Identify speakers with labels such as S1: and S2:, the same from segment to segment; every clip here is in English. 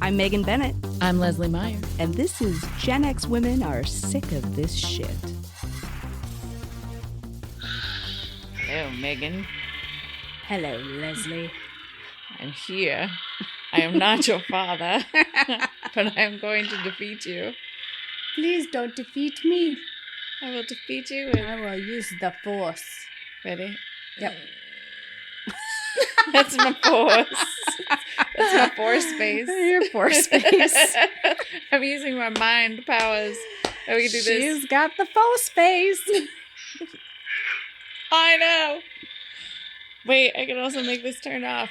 S1: I'm Megan Bennett.
S2: I'm Leslie Meyer.
S1: And this is Gen X Women Are Sick of This Shit.
S2: Hello, Megan.
S1: Hello, Leslie.
S2: I'm here. I am not your father, but I am going to defeat you.
S1: Please don't defeat me.
S2: I will defeat you.
S1: I will use the Force.
S2: Ready?
S1: Yep.
S2: That's my force. That's my force space.
S1: Your Force space.
S2: I'm using my mind powers. Oh, we can do this.
S1: She's got the Force space.
S2: I know. Wait, I can also make this turn off.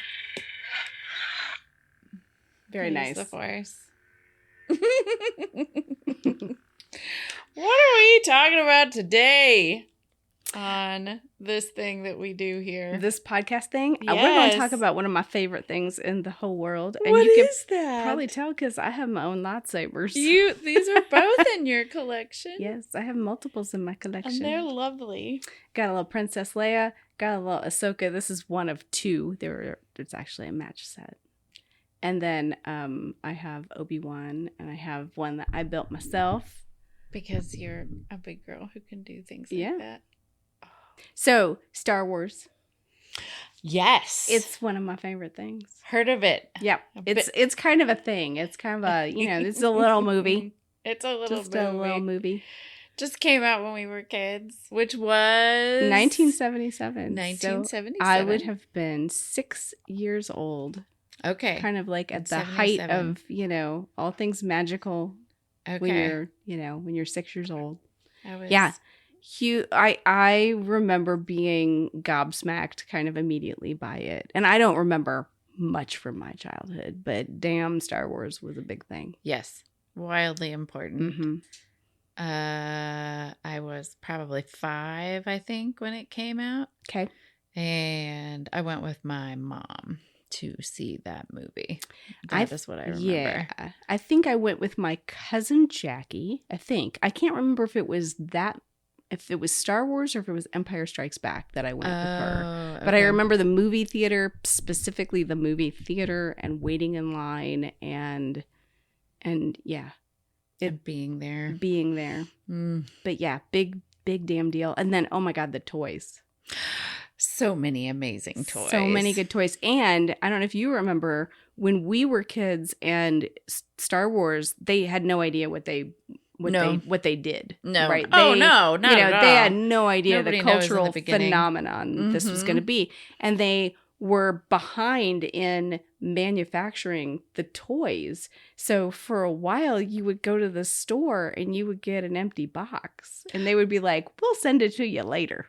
S1: Very nice.
S2: The force. What are we talking about today on this thing that we do here?
S1: This podcast thing?
S2: Yes.
S1: We're going to talk about one of my favorite things in the whole world. And
S2: What
S1: you
S2: is
S1: can
S2: that?
S1: probably tell because I have my own lightsabers.
S2: These are both in your collection.
S1: Yes, I have multiples in my collection.
S2: And they're lovely.
S1: Got a little Princess Leia, got a little Ahsoka. This is one of two. It's actually a match set. And then I have Obi-Wan, and I have one that I built myself.
S2: Because you're a big girl who can do things like that. Oh.
S1: So, Star Wars.
S2: Yes.
S1: It's one of my favorite things.
S2: Heard of it.
S1: Yeah. It's kind of a thing. It's kind of a, it's a little movie.
S2: It's a little
S1: Just a little movie.
S2: Just came out when we were kids, which was
S1: 1977.
S2: 1977.
S1: So I would have been 6 years old.
S2: Okay.
S1: Kind of like at the height of, all things magical.
S2: Okay.
S1: When you're 6 years old.
S2: Yeah.
S1: I remember being gobsmacked kind of immediately by it. And I don't remember much from my childhood, but damn, Star Wars was a big thing.
S2: Yes. Wildly important.
S1: Mm-hmm.
S2: I was probably 5, I think, when it came out.
S1: Okay.
S2: And I went with my mom to see that movie. That's what I remember.
S1: Yeah. I think I went with my cousin Jackie. I can't remember if it was Star Wars or if it was Empire Strikes Back that I went with her. But I remember the movie theater, specifically the movie theater, and waiting in line and yeah.
S2: Being there.
S1: Mm. But yeah, big damn deal. And then, oh my God, the toys.
S2: So many amazing toys.
S1: So many good toys. And I don't know if you remember when we were kids and Star Wars, they had no idea what they did. No. Right?
S2: Not at all.
S1: They had no idea
S2: Nobody
S1: the cultural phenomenon this was going to be. And they were behind in manufacturing the toys. So for a while you would go to the store and you would get an empty box and they would be like, "We'll send it to you later."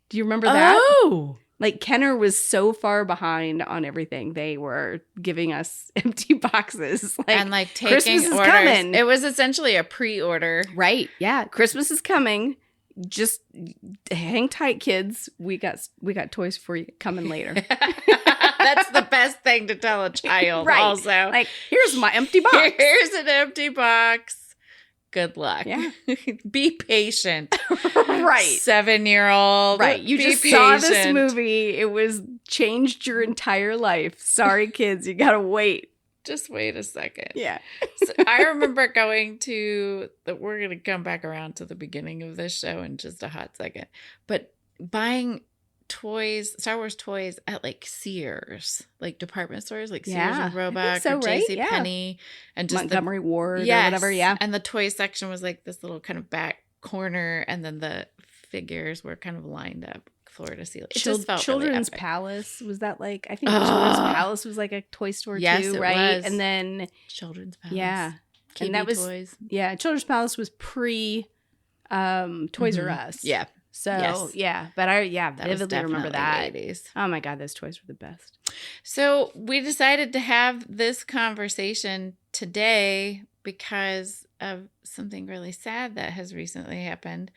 S1: Do you remember that?
S2: Oh!
S1: Like Kenner was so far behind on everything. They were giving us empty boxes.
S2: And taking
S1: Christmas is
S2: orders.
S1: Coming.
S2: It was essentially a pre-order.
S1: Right. Yeah. Christmas is coming. Just hang tight, kids. We got toys for you coming later.
S2: That's the best thing to tell a child.
S1: Right.
S2: Also,
S1: here's my empty box.
S2: Here's an empty box. Good luck.
S1: Yeah.
S2: Be patient.
S1: Right.
S2: 7-year-old.
S1: Right. You just saw this movie. It was changed your entire life. Sorry, kids. You got to wait.
S2: Just wait a second.
S1: Yeah.
S2: So I remember going to we're going to come back around to the beginning of this show in just a hot second. But buying toys, Star Wars toys at Sears, department stores, Sears and Roebuck or JCPenney, and just
S1: Montgomery Ward or whatever. Yeah.
S2: And the toy section was this little kind of back corner, and then the figures were kind of lined up floor to ceiling. It just felt
S1: Children's
S2: really
S1: Palace was that I think Children's Palace was a toy store too, right?
S2: Was.
S1: And then
S2: Children's Palace.
S1: Yeah.
S2: Kiwi
S1: and that was
S2: toys.
S1: Yeah, Children's Palace was pre Toys R Us.
S2: Yeah.
S1: So, yeah, but I vividly remember that.
S2: 80s.
S1: Oh my God, those toys were the best.
S2: So we decided to have this conversation today because of something really sad that has recently happened.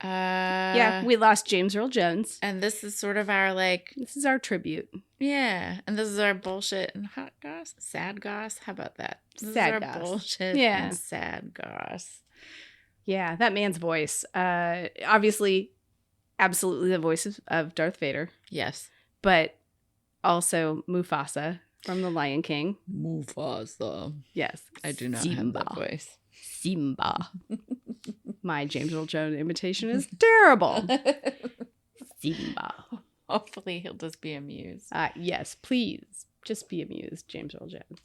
S1: We lost James Earl Jones.
S2: And this is sort of our
S1: this is our tribute.
S2: Yeah. And this is our bullshit and hot goss. Sad goss. How about that? This
S1: sad
S2: is our
S1: goss.
S2: Bullshit and sad goss.
S1: Yeah, that man's voice. Obviously, absolutely the voice of Darth Vader.
S2: Yes.
S1: But also Mufasa from The Lion King.
S2: Mufasa.
S1: Yes.
S2: I do not have that voice.
S1: Simba. My James Earl Jones imitation is terrible. Simba.
S2: Hopefully he'll just be amused.
S1: Yes, please. Just be amused, James Earl Jones.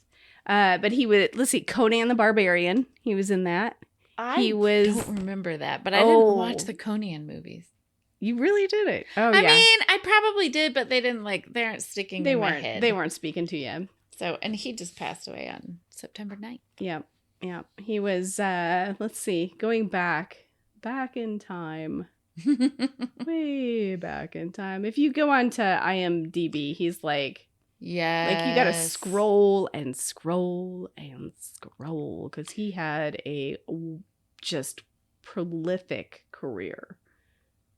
S1: But he would, let's see, Conan the Barbarian. He was in that.
S2: I don't remember that, but I didn't watch the Conan movies.
S1: You really did it. Oh,
S2: I mean, I probably did, but they aren't sticking in my head.
S1: They weren't speaking to you.
S2: So, and he just passed away on September 9th.
S1: Yep. He was, let's see, going back in time. Way back in time. If you go on to IMDb, he's like, yeah, like you got to scroll and scroll and scroll because he had a just prolific career.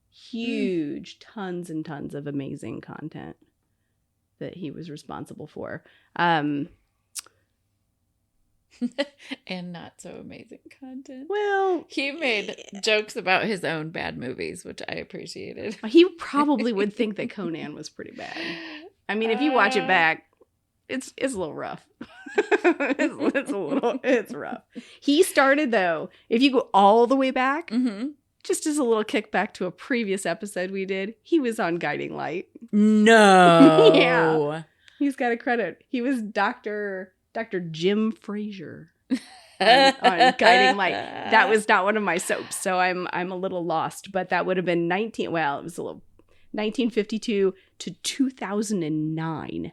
S1: Huge, tons and tons of amazing content that he was responsible for. And
S2: not so amazing content.
S1: Well,
S2: he made jokes about his own bad movies, which I appreciated.
S1: He probably would think that Conan was pretty bad. I mean, if you watch it back, it's a little rough. It's rough. He started, though, if you go all the way back, just as a little kickback to a previous episode we did, he was on Guiding Light.
S2: No.
S1: Yeah. He's got a credit. He was Dr. Jim Frazier on Guiding Light. That was not one of my soaps, so I'm a little lost. But that would have been 1952 to 2009.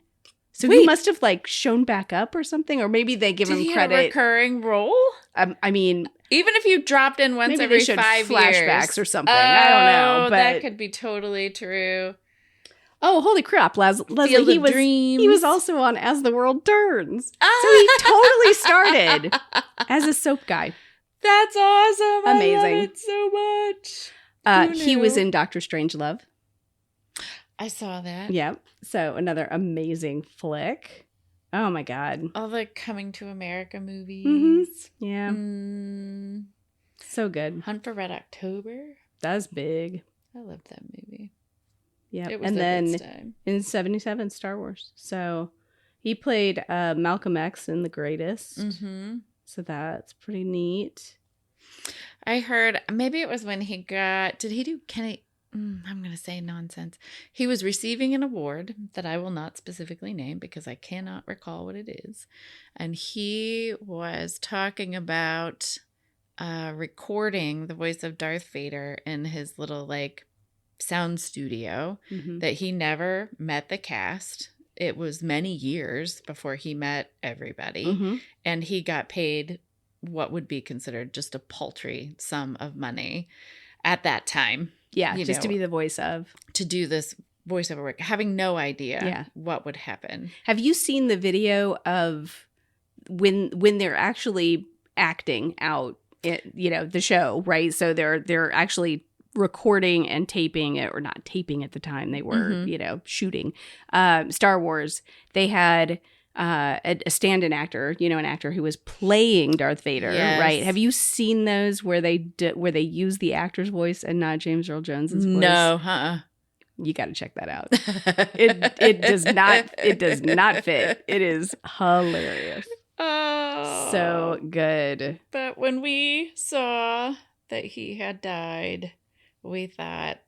S1: So he must have shown back up or something, or maybe they give him credit.
S2: Did he have a recurring role?
S1: I mean,
S2: even if you dropped in once every 5 years,
S1: flashbacks or something. I don't know, but
S2: that could be totally true.
S1: Oh, holy crap, Leslie! He was also on As the World Turns, so he totally started as a soap guy.
S2: That's awesome!
S1: Amazing,
S2: I love it so much.
S1: He was in Dr. Strangelove.
S2: I saw that.
S1: Yep. So another amazing flick. Oh my God!
S2: All the Coming to America movies.
S1: Mm-hmm. Yeah. So good.
S2: Hunt for Red October.
S1: That's big.
S2: I loved that movie.
S1: Yeah, and then in 1977, Star Wars. So he played Malcolm X in The Greatest. Mm-hmm. So that's pretty neat.
S2: I heard maybe it was when he got. Did he do Kenny? I'm going to say nonsense. He was receiving an award that I will not specifically name because I cannot recall what it is, and he was talking about recording the voice of Darth Vader in his little sound studio that he never met the cast. It was many years before he met everybody, and he got paid what would be considered just a paltry sum of money at that time.
S1: Yeah, just to be the voice of. To
S2: do this voiceover work, having no idea what would happen.
S1: Have you seen the video of when they're actually acting out the show, right? So they're actually recording and taping it, or not taping at the time they were, shooting Star Wars. They had a stand-in actor, an actor who was playing Darth Vader, right? Have you seen those where they use the actor's voice and not James Earl Jones's voice?
S2: No,
S1: You got to check that out. It does not fit. It is hilarious.
S2: Oh,
S1: so good.
S2: But when we saw that he had died, we thought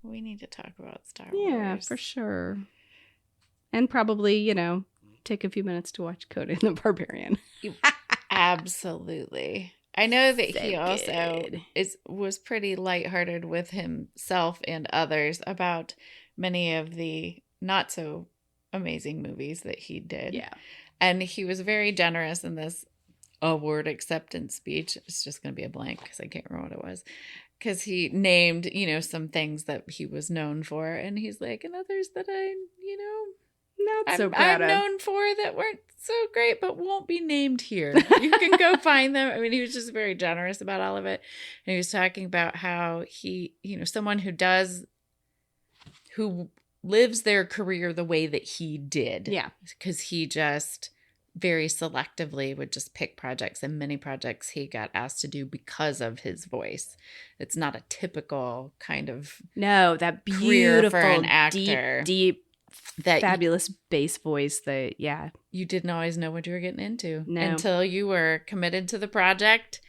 S2: we need to talk about Star Wars.
S1: Yeah, for sure. And probably, take a few minutes to watch Conan the Barbarian.
S2: Absolutely. I know that he also was pretty lighthearted with himself and others about many of the not so amazing movies that he did.
S1: Yeah.
S2: And he was very generous in this award acceptance speech. It's just going to be a blank because I can't remember what it was. Because he named, some things that he was known for. And he's like, and others that I'm known for that weren't so great, but won't be named here. You can go find them. I mean, he was just very generous about all of it. And he was talking about how he, someone who lives their career the way that he did.
S1: Yeah.
S2: Because he just very selectively would just pick projects, and many projects he got asked to do because of his voice. It's not a typical kind of
S1: that beautiful
S2: career for an actor.
S1: deep
S2: that
S1: fabulous bass voice that,
S2: you didn't always know what you were getting into
S1: until
S2: you were committed to the project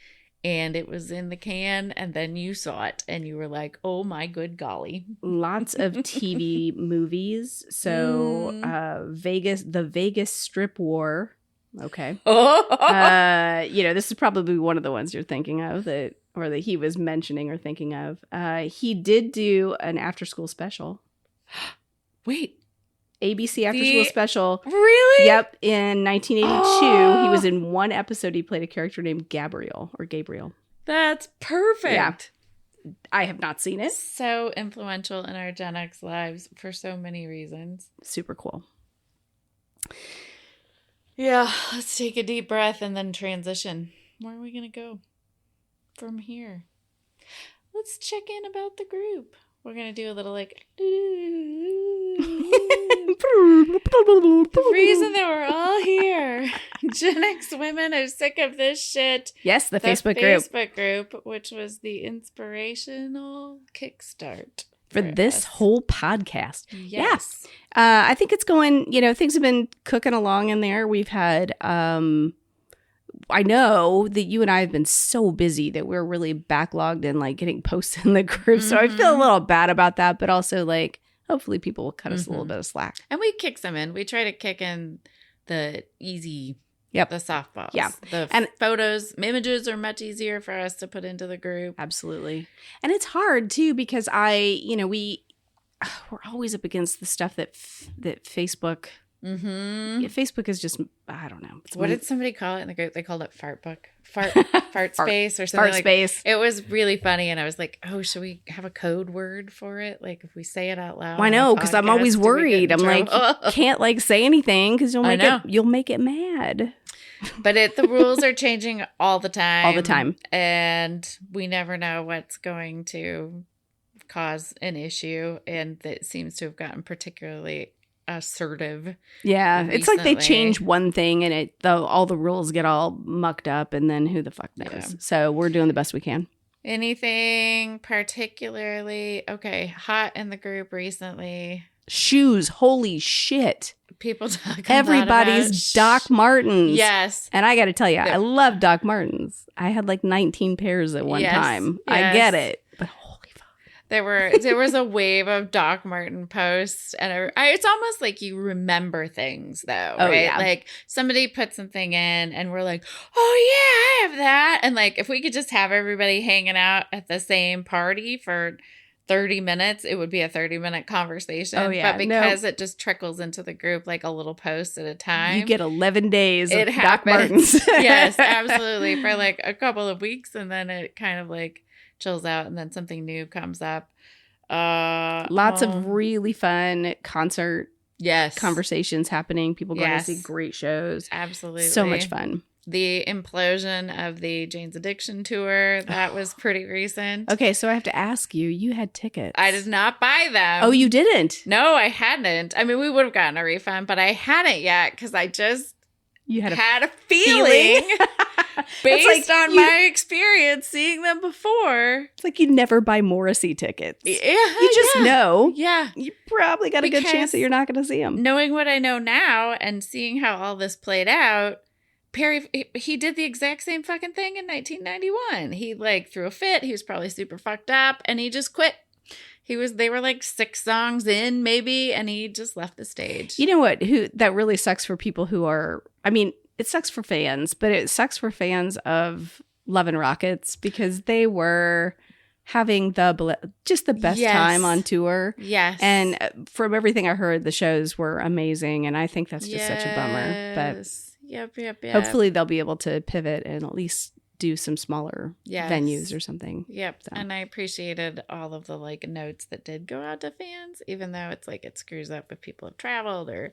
S2: and it was in the can, and then you saw it and you were like, oh my good golly.
S1: Lots of TV movies. So the Vegas Strip War. Okay. This is probably one of the ones you're thinking of that he was mentioning or thinking of. He did do an after school special.
S2: Wait.
S1: ABC after school special.
S2: Really?
S1: Yep. In 1982, he was in one episode. He played a character named Gabriel.
S2: That's perfect.
S1: Yeah. I have not seen it.
S2: So influential in our Gen X lives for so many reasons.
S1: Super cool.
S2: Yeah. Let's take a deep breath and then transition. Where are we going to go from here? Let's check in about the group. We're going to do a little like... The reason that we're all here. Gen X women are sick of this shit.
S1: Yes, the Facebook
S2: group, which was the inspirational kickstart
S1: for this whole podcast.
S2: Yes.
S1: Yeah. I think it's going, things have been cooking along in there. We've had... I know that you and I have been so busy that we're really backlogged and like getting posts in the group. So I feel a little bad about that, but also like hopefully people will cut us a little bit of slack.
S2: And we kick some in. We try to kick in the easy, the softballs.
S1: Yeah.
S2: And photos, images are much easier for us to put into the group.
S1: Absolutely. And it's hard too because we're always up against the stuff that Facebook... Yeah, Facebook is just, I don't know.
S2: What did somebody call it in the group? They called it fart space or something.
S1: Fart space.
S2: It was really funny. And I was like, oh, should we have a code word for it? Like if we say it out loud.
S1: Well, I know, because I'm always worried. I'm like, you can't like say anything because you'll make it mad.
S2: But the rules are changing all the time.
S1: All the time.
S2: And we never know what's going to cause an issue. And it seems to have gotten particularly assertive.
S1: Yeah, it's like they change one thing and all the rules get all mucked up, and then who the fuck knows? Yeah. So we're doing the best we can.
S2: Anything particularly hot in the group recently?
S1: Shoes, holy shit!
S2: People talk.
S1: Everybody's Doc Martens.
S2: Yes,
S1: and I got to tell you, I love Doc Martens. I had like 19 pairs at one time. Yes. I get it.
S2: There was a wave of Doc Marten posts, and it's almost like you remember things, though, right? Yeah. Like somebody put something in, and we're like, "Oh yeah, I have that." And like, if we could just have everybody hanging out at the same party for 30 minutes, it would be a 30-minute conversation. Oh yeah, but because it just trickles into the group like a little post at a time,
S1: you get 11 days of Doc Martens.
S2: Yes, absolutely, for like a couple of weeks, and then it kind of like chills out, and then something new comes up.
S1: Lots of really fun concert conversations happening. People going to see great shows.
S2: Absolutely.
S1: So much fun.
S2: The implosion of the Jane's Addiction tour, that was pretty recent.
S1: Okay, so I have to ask you, you had tickets.
S2: I did not buy them.
S1: Oh, you didn't?
S2: No, I hadn't. I mean, we would have gotten a refund, but I hadn't yet because I just had a feeling. Based on my experience seeing them before.
S1: It's like you never buy Morrissey tickets. Yeah, you just know.
S2: Yeah.
S1: You probably got a good chance that you're not going to see them.
S2: Knowing what I know now and seeing how all this played out, Perry, he did the exact same fucking thing in 1991. He like threw a fit. He was probably super fucked up and he just quit. They were like 6 songs in maybe, and he just left the stage.
S1: You know what? That really sucks for people who are, I mean, it sucks for fans, but it sucks for fans of Love and Rockets because they were having just the best time on tour.
S2: Yes.
S1: And from everything I heard, the shows were amazing, and I think that's just such a bummer. But
S2: yep.
S1: Hopefully they'll be able to pivot and at least do some smaller venues or something.
S2: Yep. So. And I appreciated all of the like notes that did go out to fans, even though it's like it screws up if people have traveled or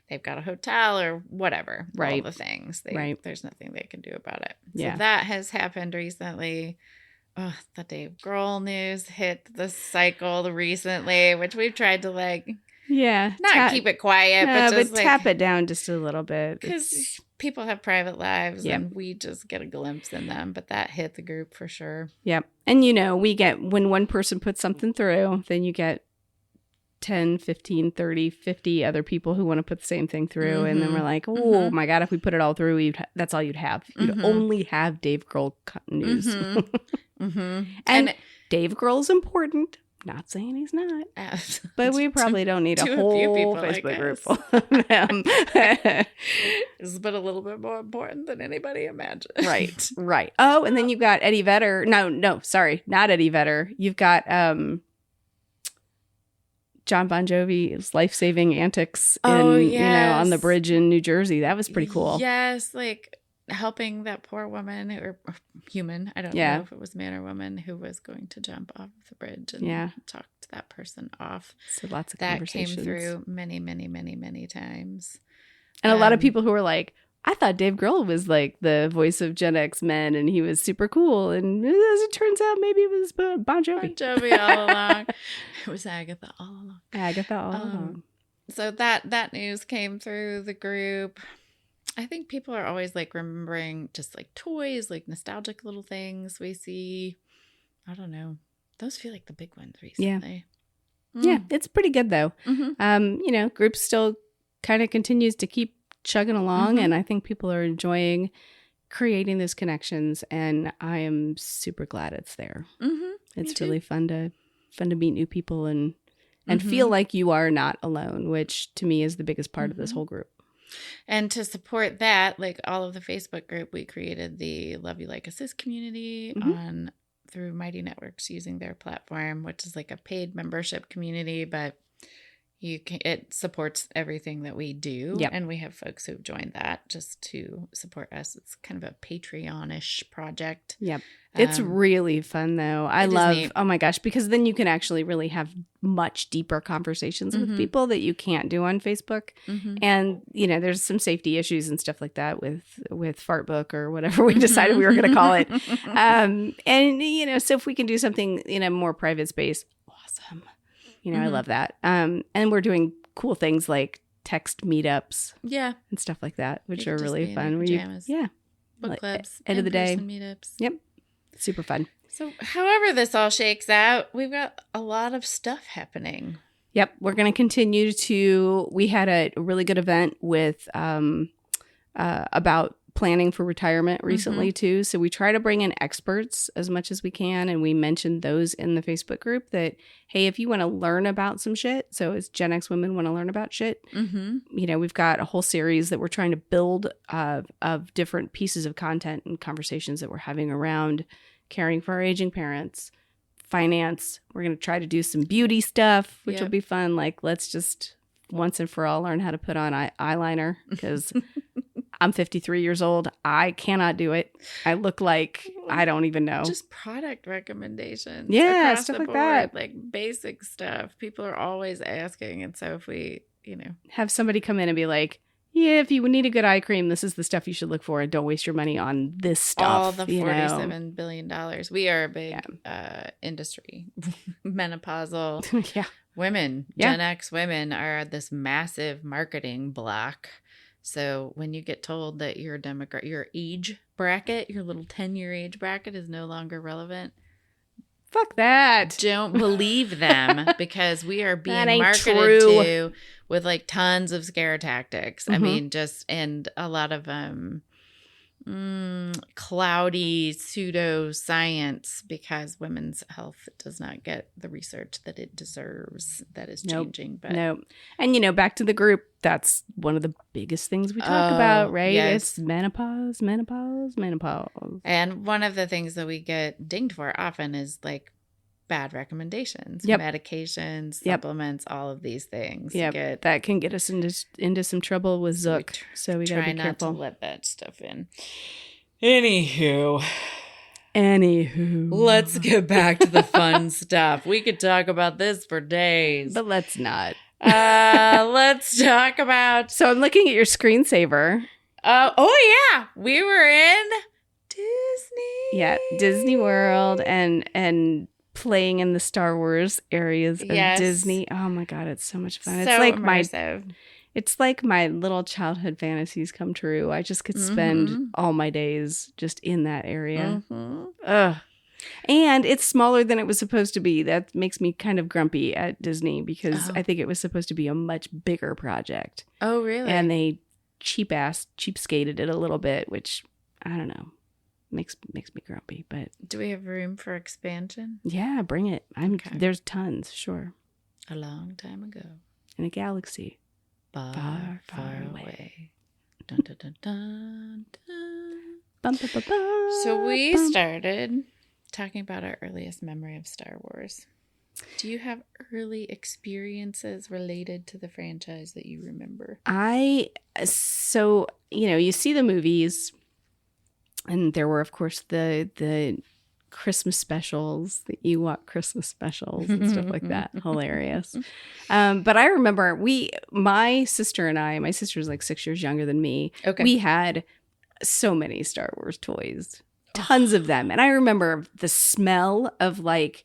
S2: they've got a hotel or whatever. Right. All the things. There's nothing they can do about it. So that has happened recently. Oh, the Dave Grohl news hit the cycle recently, which we've tried to like not keep it quiet, but just like,
S1: tap it down just a little bit.
S2: Because people have private lives and we just get a glimpse in them, but that hit the group for sure.
S1: Yep. And we get, when one person puts something through, then you get 10, 15, 30, 50 other people who want to put the same thing through. And then we're like, oh my God, if we put it all through, that's all you'd have. You'd only have Dave Grohl news. And Dave Grohl's important. Not saying he's not. But we probably don't need a whole Facebook group full of them.
S2: It's been a little bit more important than anybody imagined.
S1: Right. Oh, and then you've got Eddie Vedder. No, sorry. Not Eddie Vedder. You've got John Bon Jovi's life-saving antics on the bridge in New Jersey. That was pretty cool.
S2: Yes, like helping that poor woman or human, I don't know if it was man or woman, who was going to jump off the bridge and talk to that person off.
S1: So lots of
S2: that
S1: conversations.
S2: Came through many, many, many, many times.
S1: And a lot of people who were like, I thought Dave Grohl was like the voice of Gen X men and he was super cool. And as it turns out, maybe it was Bon Jovi.
S2: Bon Jovi all along. It was Agatha all along.
S1: along.
S2: So that news came through the group. I think people are always like remembering just like toys, like nostalgic little things we see. I don't know. Those feel like the big ones recently.
S1: Yeah, it's pretty good though. Group still kind of continues to keep chugging along, and I think people are enjoying creating those connections, and I am super glad it's there. It's really fun to meet new people and feel like you are not alone, which to me is the biggest part of this whole group.
S2: And to support that, like all of the Facebook group, we created the Love You Like Assist community through Mighty Networks using their platform, which is like a paid membership community, but it supports everything that we do. And we have folks who've joined that just to support us. It's kind of a Patreon-ish project. It's really fun though. I love, oh my gosh, because then you can actually really have much deeper conversations with people that you can't do on Facebook. And, there's some safety issues and stuff like that with Fartbook or whatever we decided we were going to call it. So if we can do something in a more private space, awesome. I love that. And we're doing cool things like text meetups. And stuff like that, which are really fun. Book clubs.
S1: End of the day.
S2: Meetups.
S1: Yep. Super fun.
S2: So however this all shakes out, we've got a lot of stuff happening.
S1: Yep. We're going to continue we had a really good event with about planning for retirement recently too. So we try to bring in experts as much as we can. And we mentioned those in the Facebook group that, hey, if you want to learn about some shit, so as Gen X women want to learn about shit, we've got a whole series that we're trying to build of different pieces of content and conversations that we're having around caring for our aging parents, finance. We're going to try to do some beauty stuff, which will be fun. Like, let's just once and for all learn how to put on eyeliner because I'm 53 years old. I cannot do it. I look like I don't even know.
S2: Just product recommendations.
S1: Yeah, stuff like that.
S2: Like basic stuff. People are always asking. And so if we,
S1: have somebody come in and be like, yeah, if you need a good eye cream, this is the stuff you should look for. And don't waste your money on this stuff.
S2: All the $47 billion. We are a big industry. Menopausal women. Gen X women are this massive marketing block. So when you get told that your age bracket, your little 10-year age bracket is no longer relevant,
S1: fuck that.
S2: Don't believe them because we are being marketed to with like tons of scare tactics. I mean, and a lot of cloudy pseudoscience because women's health does not get the research that it deserves. That is changing.
S1: And back to the group, that's one of the biggest things we talk about, right?
S2: Yes.
S1: It's menopause.
S2: And one of the things that we get dinged for often is like bad recommendations, medications, supplements, all of these things.
S1: That can get us into some trouble with Zook. So we gotta be careful.
S2: Try not to let that stuff in. Anywho, let's get back to the fun stuff. We could talk about this for days,
S1: but let's not.
S2: Let's talk about.
S1: So I'm looking at your screensaver.
S2: We were in Disney.
S1: Yeah, Disney World and playing in the Star Wars areas of Disney. Oh my God, it's so much fun.
S2: So
S1: it's like
S2: immersive.
S1: It's like my little childhood fantasies come true. I just could spend all my days just in that area. Ugh. And it's smaller than it was supposed to be. That makes me kind of grumpy at Disney because I think it was supposed to be a much bigger project.
S2: Oh, really?
S1: And they cheapskated it a little bit, which, I don't know, makes me grumpy. But
S2: do we have room for expansion?
S1: Yeah, bring it. There's tons, sure.
S2: A long time ago.
S1: In a galaxy.
S2: Far, far away. Dun, dun, dun, dun, dun.
S1: Bum, ba, ba, ba,
S2: So we
S1: bum.
S2: started talking about our earliest memory of Star Wars. Do you have early experiences related to the franchise that you remember?
S1: So, you see the movies, and there were, of course, the Christmas specials, the Ewok Christmas specials and stuff like that. Hilarious. But I remember my sister and I, my sister's like 6 years younger than me.
S2: Okay.
S1: We had so many Star Wars toys, tons of them. And I remember the smell of like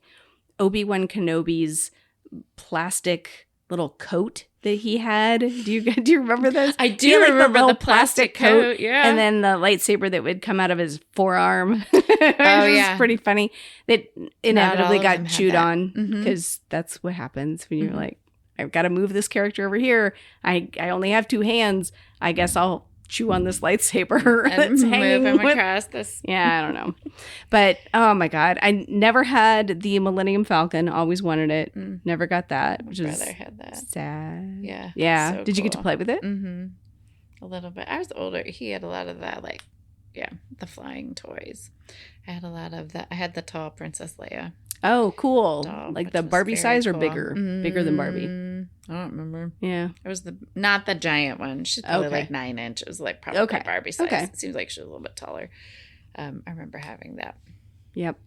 S1: Obi-Wan Kenobi's plastic little coat that he had. Do you remember those?
S2: I do remember
S1: little
S2: the plastic coat, yeah.
S1: And then the lightsaber that would come out of his forearm.
S2: Yeah.
S1: Pretty funny. That inevitably
S2: Not all of them
S1: got
S2: had
S1: chewed
S2: that.
S1: on
S2: Mhm.
S1: because that's what happens when you're like, I've got to move this character over here. I only have 2 hands. I guess I'll chew on this lightsaber
S2: And
S1: that's hanging
S2: move him
S1: with-
S2: across this.
S1: Yeah, I don't know. But, oh my God. I never had the Millennium Falcon. Always wanted it. Never got that, which
S2: My
S1: is
S2: brother had that.
S1: sad.
S2: Yeah.
S1: Yeah.
S2: So
S1: Did you get to
S2: cool.
S1: play with it?
S2: Mm-hmm. A little bit. I was older. He had a lot of that, the flying toys. I had a lot of that. I had the tall Princess Leia.
S1: Oh, cool.
S2: Doll,
S1: Like
S2: which
S1: the
S2: was
S1: Barbie
S2: very
S1: size or
S2: cool.
S1: bigger? Bigger than Barbie.
S2: I don't remember.
S1: Yeah.
S2: It was not the giant one. She's probably
S1: Okay.
S2: like 9 inch. It was like probably
S1: Okay.
S2: Barbie size.
S1: Okay.
S2: It seems like she was a little bit taller. I remember having that.
S1: Yep.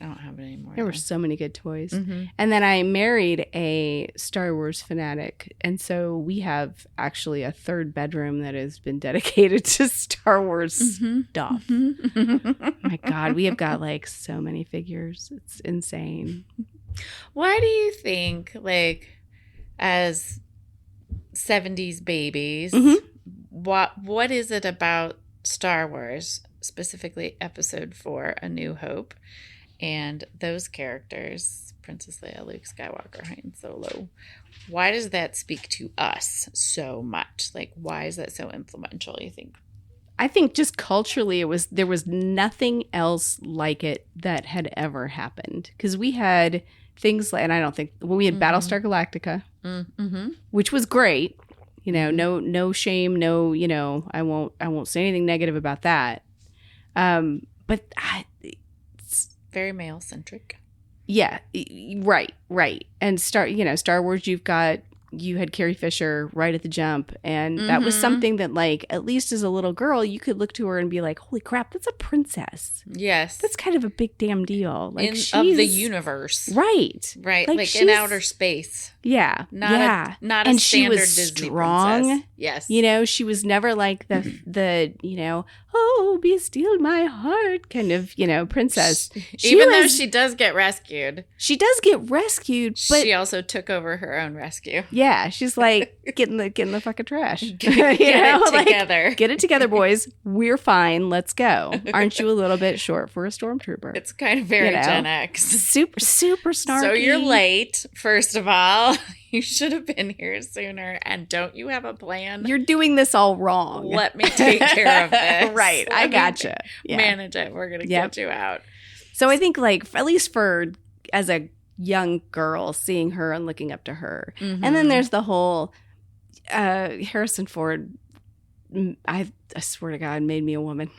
S2: I don't have it anymore.
S1: There were
S2: though.
S1: so many good toys.
S2: Mhm.
S1: And then I married a Star Wars fanatic. And so we have actually a 3rd bedroom that has been dedicated to Star Wars stuff. My God, we have got like so many figures. It's insane.
S2: Why do you think, as 70s babies,
S1: Mhm.
S2: what is it about Star Wars, specifically Episode 4, A New Hope, and those characters, Princess Leia, Luke Skywalker, Han Solo, why does that speak to us so much? Why is that so influential, you think?
S1: I think just culturally there was nothing else like it that had ever happened. Because we had things like, and I don't think, we had Battlestar Galactica,
S2: Mm-hmm.
S1: which was great. No shame, no, I won't say anything negative about that. But it's,
S2: Very male-centric.
S1: yeah, right. And Star Wars, you had Carrie Fisher right at the jump. And that was something that, at least as a little girl, you could look to her and be like, holy crap, that's a princess.
S2: Yes.
S1: That's kind of a big damn deal.
S2: of the universe.
S1: Right.
S2: Right.
S1: Like,
S2: in
S1: she's-
S2: outer space.
S1: Yeah.
S2: Not a
S1: And she
S2: standard
S1: was
S2: Disney
S1: strong.
S2: princess. Yes.
S1: She was never like the oh, be still my heart kind of, princess.
S2: Even though she does get rescued,
S1: she does get rescued, but
S2: she also took over her own rescue.
S1: yeah, she's like, get in the fucking trash.
S2: Get it together.
S1: Get it together, boys. We're fine. Let's go. Aren't you a little bit short for a stormtrooper?
S2: It's kind of very Gen X.
S1: Super snarky.
S2: So you're late, first of all. You should have been here sooner. And don't you have a plan?
S1: You're doing this all wrong.
S2: Let me take care of this.
S1: Right. I gotcha. Yeah.
S2: Manage it. We're going to get you out.
S1: So I think at least as a young girl, seeing her and looking up to her.
S2: Mm-hmm.
S1: And then there's the whole Harrison Ford, I swear to God, made me a woman.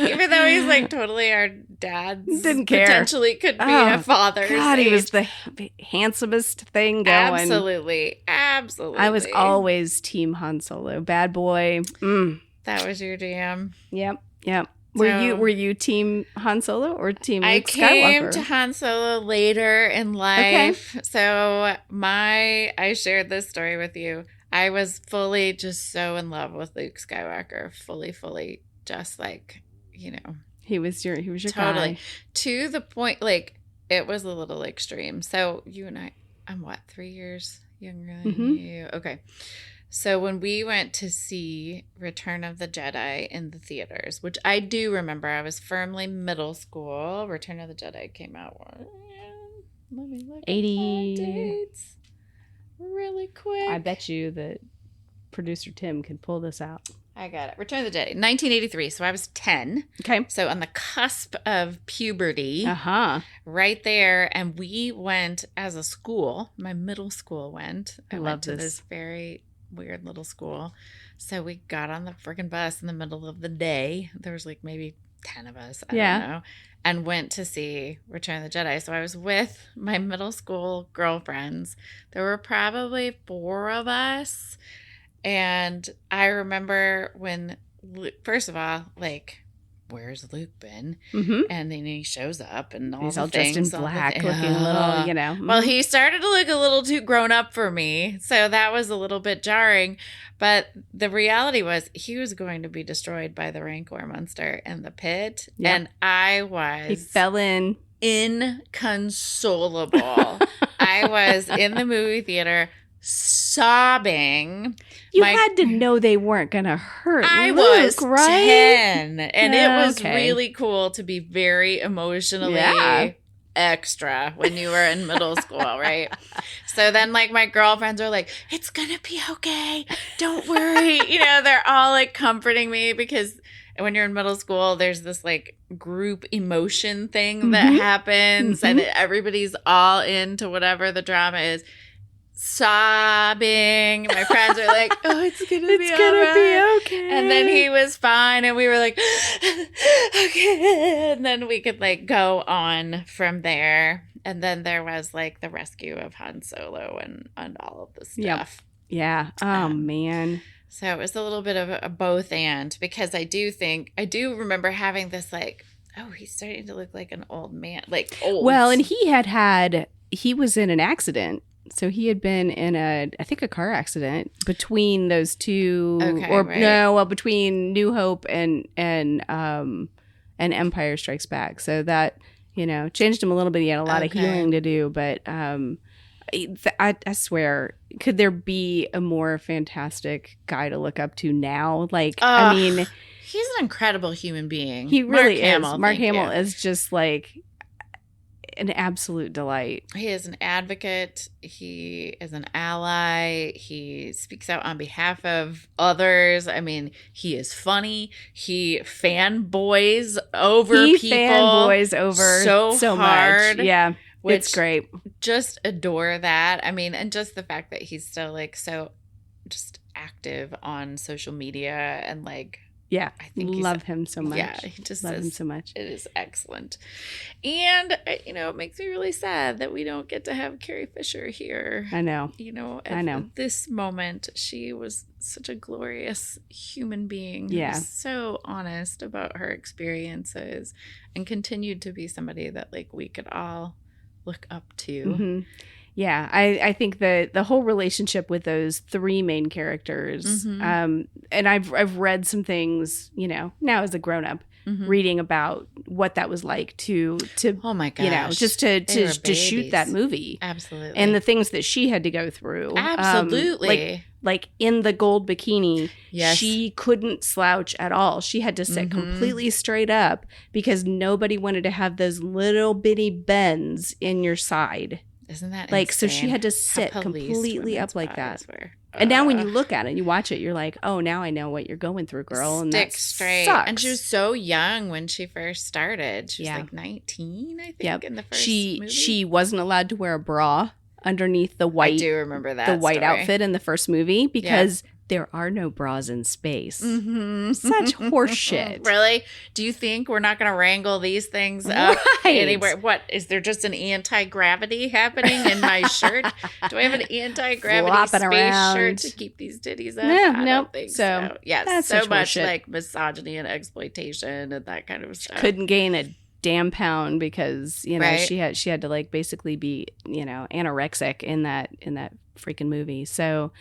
S2: Even though he's totally our dad's,
S1: Didn't care.
S2: Potentially could be a father's.
S1: God, he was
S2: age.
S1: the handsomest thing going.
S2: Absolutely.
S1: I was always team Han Solo. Bad boy.
S2: That was your jam.
S1: Yep.
S2: So-
S1: Were you team Han Solo or team
S2: I
S1: Luke
S2: came
S1: Skywalker?
S2: to Han Solo later in life. So I shared this story with you. I was fully just so in love with Luke Skywalker. Fully just
S1: He was your
S2: totally.
S1: guy.
S2: To the point, it was a little extreme. So you and I'm 3 years younger than you. Okay. So when we went to see Return of the Jedi in the theaters, which I do remember, I was firmly middle school. Return of the Jedi came out. Let me look
S1: 80
S2: at my dates really quick.
S1: I bet you that producer Tim can pull this out.
S2: I got it. Return of the Jedi, 1983. So I was 10.
S1: Okay.
S2: So on the cusp of puberty.
S1: Uh-huh.
S2: Right there. And we went as a school. My middle school went. I went to this very weird little school. So we got on the freaking bus in the middle of the day. There was like maybe 10 of us. I don't know. And went to see Return of the Jedi. So I was with my middle school girlfriends. There were probably 4 of us. And I remember when, first of all, like, where's Luke been?
S1: Mm-hmm.
S2: And then he shows up and
S1: he's all dressed in black, looking a little, you know.
S2: Well, he started to look a little too grown up for me. So that was a little bit jarring. But the reality was he was going to be destroyed by the Rancor monster in the pit. Yep. And I was.
S1: He fell in.
S2: Inconsolable. I was in the movie theater sobbing.
S1: You had to know they weren't going to hurt
S2: I
S1: Luke,
S2: was
S1: right?
S2: 10. And it was really cool to be very emotionally extra when you were in middle school, right? So then, like, my girlfriends are like, it's going to be okay. Don't worry. You know, they're all, like, comforting me because when you're in middle school, there's this, like, group emotion thing that happens and everybody's all into whatever the drama is. Sobbing. My friends are like, oh, it's gonna be okay. And then he was fine and we were like, okay. And then we could like go on from there. And then there was like the rescue of Han Solo and all of the stuff.
S1: Yeah. Oh man.
S2: So it was a little bit of a both and because I do remember having this like, oh, he's starting to look like an old man, like old.
S1: Well, and he was in an accident. So he had been in a car accident between those two, between New Hope and Empire Strikes Back. So that, you know, changed him a little bit. He had a lot of healing to do, but I swear, could there be a more fantastic guy to look up to now? Like, I mean,
S2: he's an incredible human being.
S1: He really is. Mark Hamill is just like an absolute delight.
S2: He is an advocate. He is an ally. He speaks out on behalf of others. I mean, he is funny. He fanboys over people.
S1: Fanboys over so hard. Much. Yeah, it's great.
S2: Just adore that. I mean, and just the fact that he's still like so just active on social media and like.
S1: Yeah, I think love him so much.
S2: Yeah, he just
S1: love him so much.
S2: It is excellent, and you know, it makes me really sad that we don't get to have Carrie Fisher here.
S1: I know.
S2: You know, at this moment, she was such a glorious human being.
S1: Yeah,
S2: who was so honest about her experiences, and continued to be somebody that like we could all look up to.
S1: Mm-hmm. Yeah, I think the whole relationship with those 3 main characters, and I've read some things, you know, now as a grown up, reading about what that was like to
S2: oh my gosh,
S1: you know, just to shoot that movie,
S2: absolutely,
S1: and the things that she had to go through,
S2: absolutely.
S1: Like in the gold bikini,
S2: yes.
S1: She couldn't slouch at all. She had to sit completely straight up because nobody wanted to have those little bitty bends in your side.
S2: Isn't that
S1: like
S2: insane?
S1: So she had to sit completely up like that.
S2: Were.
S1: And now when you look at it, you watch it, you're like, oh, now I know what you're going through, girl. And
S2: stick
S1: that
S2: straight.
S1: Sucks.
S2: And she was so young when she first started. She was like 19, I think, in the first movie.
S1: She wasn't allowed to wear a bra underneath the white.
S2: I do remember that.
S1: The white outfit in the first movie because there are no bras in space. Such horseshit.
S2: Really? Do you think we're not going to wrangle these things up anywhere? What? Is there just an anti-gravity happening in my shirt? Do I have an anti-gravity space shirt to keep these titties up? I don't think so. Yes, that's so much like misogyny and exploitation and that kind of stuff.
S1: Couldn't gain a damn pound because, you know, she had to like basically be, you know, anorexic in that freaking movie. So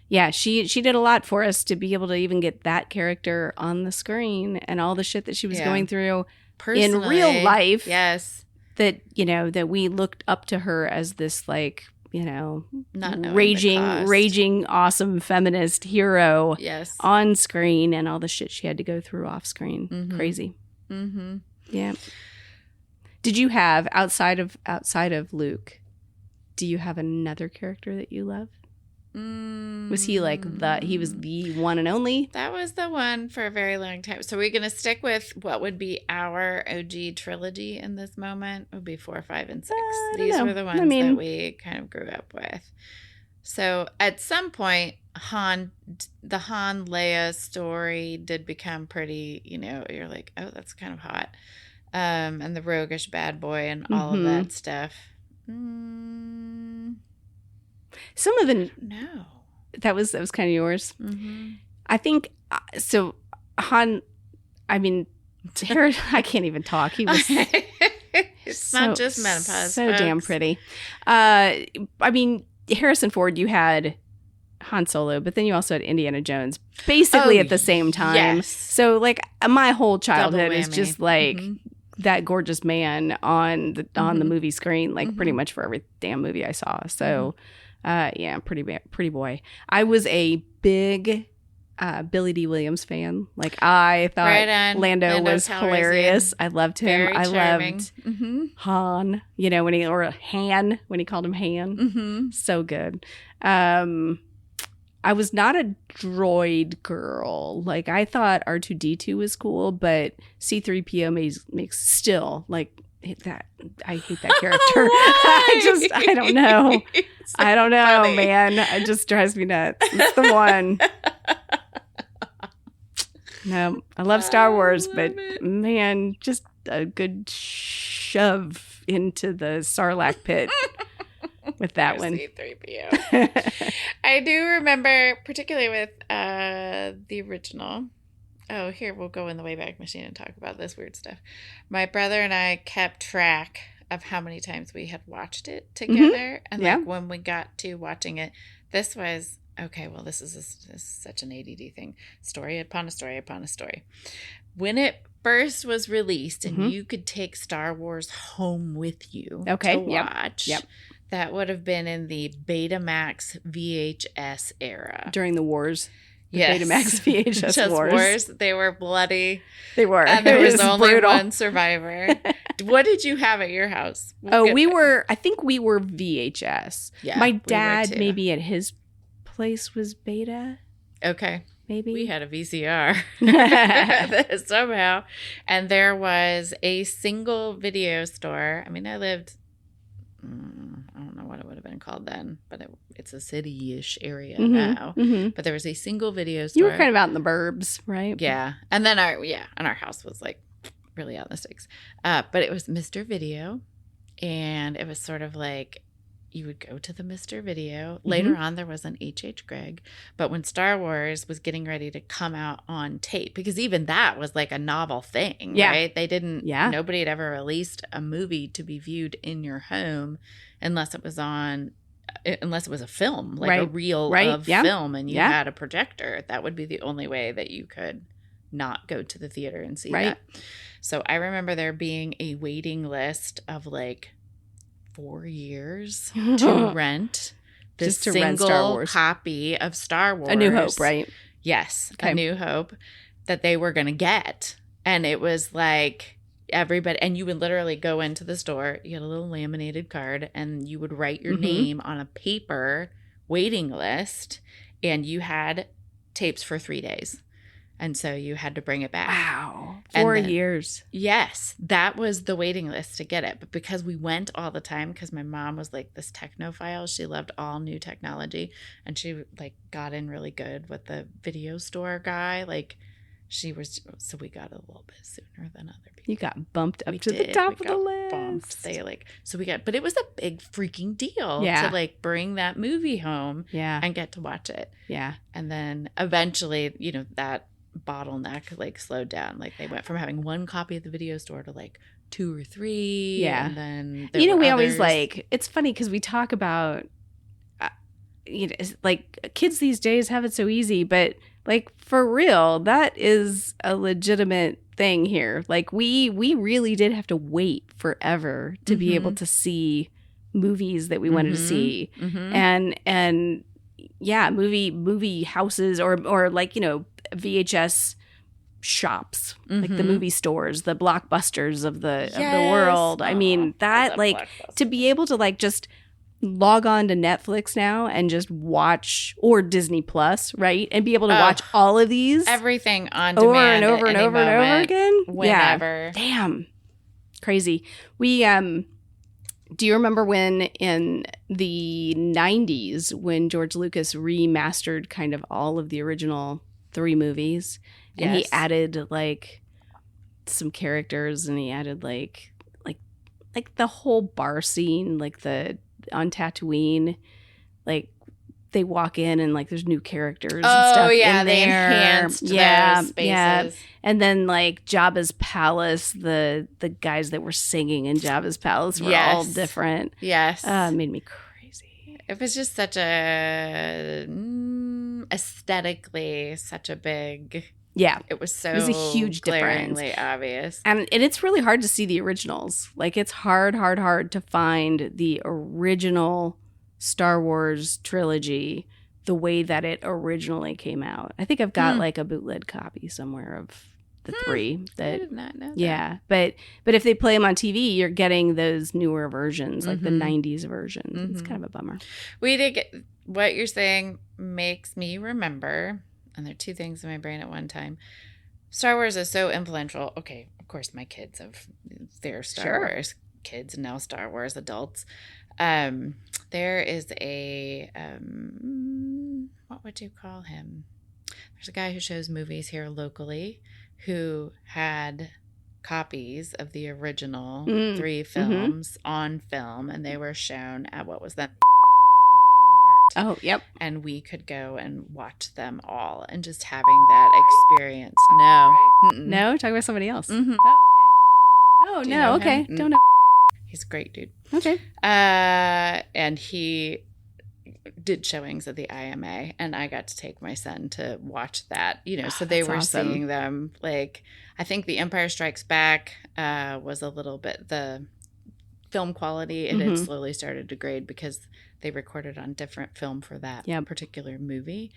S1: yeah, she did a lot for us to be able to even get that character on the screen and all the shit that she was going through personally, in real life.
S2: Yes.
S1: That, you know, that we looked up to her as this like,
S2: Not knowing
S1: raging, awesome feminist hero
S2: yes.
S1: on screen, and all the shit she had to go through off screen.
S2: Mm-hmm.
S1: Crazy.
S2: Mm-hmm.
S1: Yeah. Did you have outside of Luke? Do you have another character that you love? Was he like he was the one and only?
S2: That was the one for a very long time. So we're going to stick with what would be our OG trilogy in this moment. It would be 4, 5, and 6. These were the ones that we kind of grew up with. So at some point, the Han Leia story did become pretty, you're like, oh, that's kind of hot. And the roguish bad boy and all of that stuff.
S1: Some of the
S2: no,
S1: that was kind of yours.
S2: Mm-hmm.
S1: I think so. Han, I mean, I can't even talk. He was.
S2: It's not just menopause.
S1: So
S2: folks.
S1: Damn pretty. I mean, Harrison Ford. You had Han Solo, but then you also had Indiana Jones, basically at the same time.
S2: Yes.
S1: So like my whole childhood is
S2: whammy.
S1: just like. That gorgeous man on the movie screen, like pretty much for every damn movie I saw. So, yeah, pretty boy. I was a big Billy D. Williams fan. Like I thought Lando was hilarious. I loved him.
S2: Very charming.
S1: Loved Han. When he called him Han. So good. I was not a droid girl. Like I thought R2D2 was cool, but C3PO makes still like that. I hate that character. I don't know. I don't know, funny. Man. It just drives me nuts. It's the one. No, I love Star Wars, but man, just a good shove into the Sarlacc pit. With that one.
S2: C3PO. I do remember, particularly with the original. Oh, here, we'll go in the Wayback Machine and talk about this weird stuff. My brother and I kept track of how many times we had watched it together. And like when we got to watching it, this was, okay, well, this is such an ADD thing. Story upon a story upon a story. When it first was released and you could take Star Wars home with you to watch. Yep. That would have been in the Betamax VHS era.
S1: During the wars.
S2: Yes.
S1: Betamax VHS
S2: wars. They were bloody.
S1: They were.
S2: And there was only brutal. One survivor. What did you have at your house?
S1: I think we were VHS.
S2: Yeah,
S1: my dad, maybe at his place was Beta.
S2: Okay.
S1: Maybe.
S2: We had a VCR. Somehow. And there was a single video store. I mean, I lived... I don't know what it would have been called then, but it's a city-ish area now. But there was a single video store.
S1: You were kind of out in the burbs, right?
S2: Yeah. And then our house was like really out in the sticks. But it was Mr. Video, and it was sort of like you would go to the Mr. Video. Later on, there was an H.H. Gregg. But when Star Wars was getting ready to come out on tape, because even that was like a novel thing, right? They didn't, nobody had ever released a movie to be viewed in your home unless it was a film, like a reel of film, and you had a projector. That would be the only way that you could not go to the theater and see that. So I remember there being a waiting list of like 4 years to rent this single copy of Star Wars.
S1: A New Hope, right?
S2: Yes, A New Hope that they were going to get. And it was like everybody, and you would literally go into the store, you had a little laminated card, and you would write your name on a paper waiting list, and you had tapes for 3 days. And so you had to bring it back.
S1: Wow. 4 years.
S2: Yes. That was the waiting list to get it. But because we went all the time, because my mom was like this technophile, she loved all new technology. And she like got in really good with the video store guy. Like she was, so we got a little bit sooner than other people.
S1: You got bumped up to the top of the list. Bumped.
S2: But it was a big freaking deal to like bring that movie home and get to watch it.
S1: Yeah.
S2: And then eventually, that bottleneck like slowed down. Like they went from having one copy at the video store to like 2 or 3.
S1: Yeah.
S2: And then
S1: we always like, it's funny because we talk about, like kids these days have it so easy, but like for real, that is a legitimate thing here. Like we really did have to wait forever to be able to see movies that we wanted to see. And yeah, movie houses or like, you know, VHS shops, like the movie stores, the Blockbusters of the world. I mean, that like to be able to like just log on to Netflix now and just watch, or Disney Plus, right? And be able to watch all of these.
S2: Everything on
S1: over
S2: demand
S1: and over and over and over again.
S2: Whenever.
S1: Yeah. Damn. Crazy. We do you remember when in the 90s when George Lucas remastered kind of all of the original 3 movies, and he added like some characters, and he added like the whole bar scene, like the on Tatooine, like they walk in and like there's new characters and stuff in there.
S2: They enhanced those spaces.
S1: Yeah. And then like Jabba's palace, the guys that were singing in Jabba's palace were all different.
S2: Yes.
S1: It made me crazy.
S2: It was just such a aesthetically such a big.
S1: Yeah.
S2: It was so
S1: it was a huge difference.
S2: Obvious.
S1: And it's really hard to see the originals. Like it's hard to find the original Star Wars trilogy the way that it originally came out. I think I've got like a bootleg copy somewhere of the 3. That,
S2: I did not know that.
S1: Yeah. But if they play them on TV, you're getting those newer versions, like the 90s versions. It's kind of a bummer.
S2: We did get, what you're saying makes me remember, and there are 2 things in my brain at one time. Star Wars is so influential. Okay, of course, my kids have their Star Wars kids, and now Star Wars adults. There is a, what would you call him? There's a guy who shows movies here locally who had copies of the original 3 films on film, and they were shown at, what was that?
S1: Oh, yep.
S2: And we could go and watch them all, and just having that experience. No.
S1: No? Talk about somebody else.
S2: Mm-hmm.
S1: Oh, no. Okay.
S2: Him?
S1: Don't know.
S2: He's a great dude.
S1: Okay.
S2: And he did showings at the IMA, and I got to take my son to watch that, you know, so they were
S1: awesome.
S2: seeing them. Like, I think The Empire Strikes Back was a little bit, the film quality, it had slowly started to degrade because they recorded on different film for that particular movie.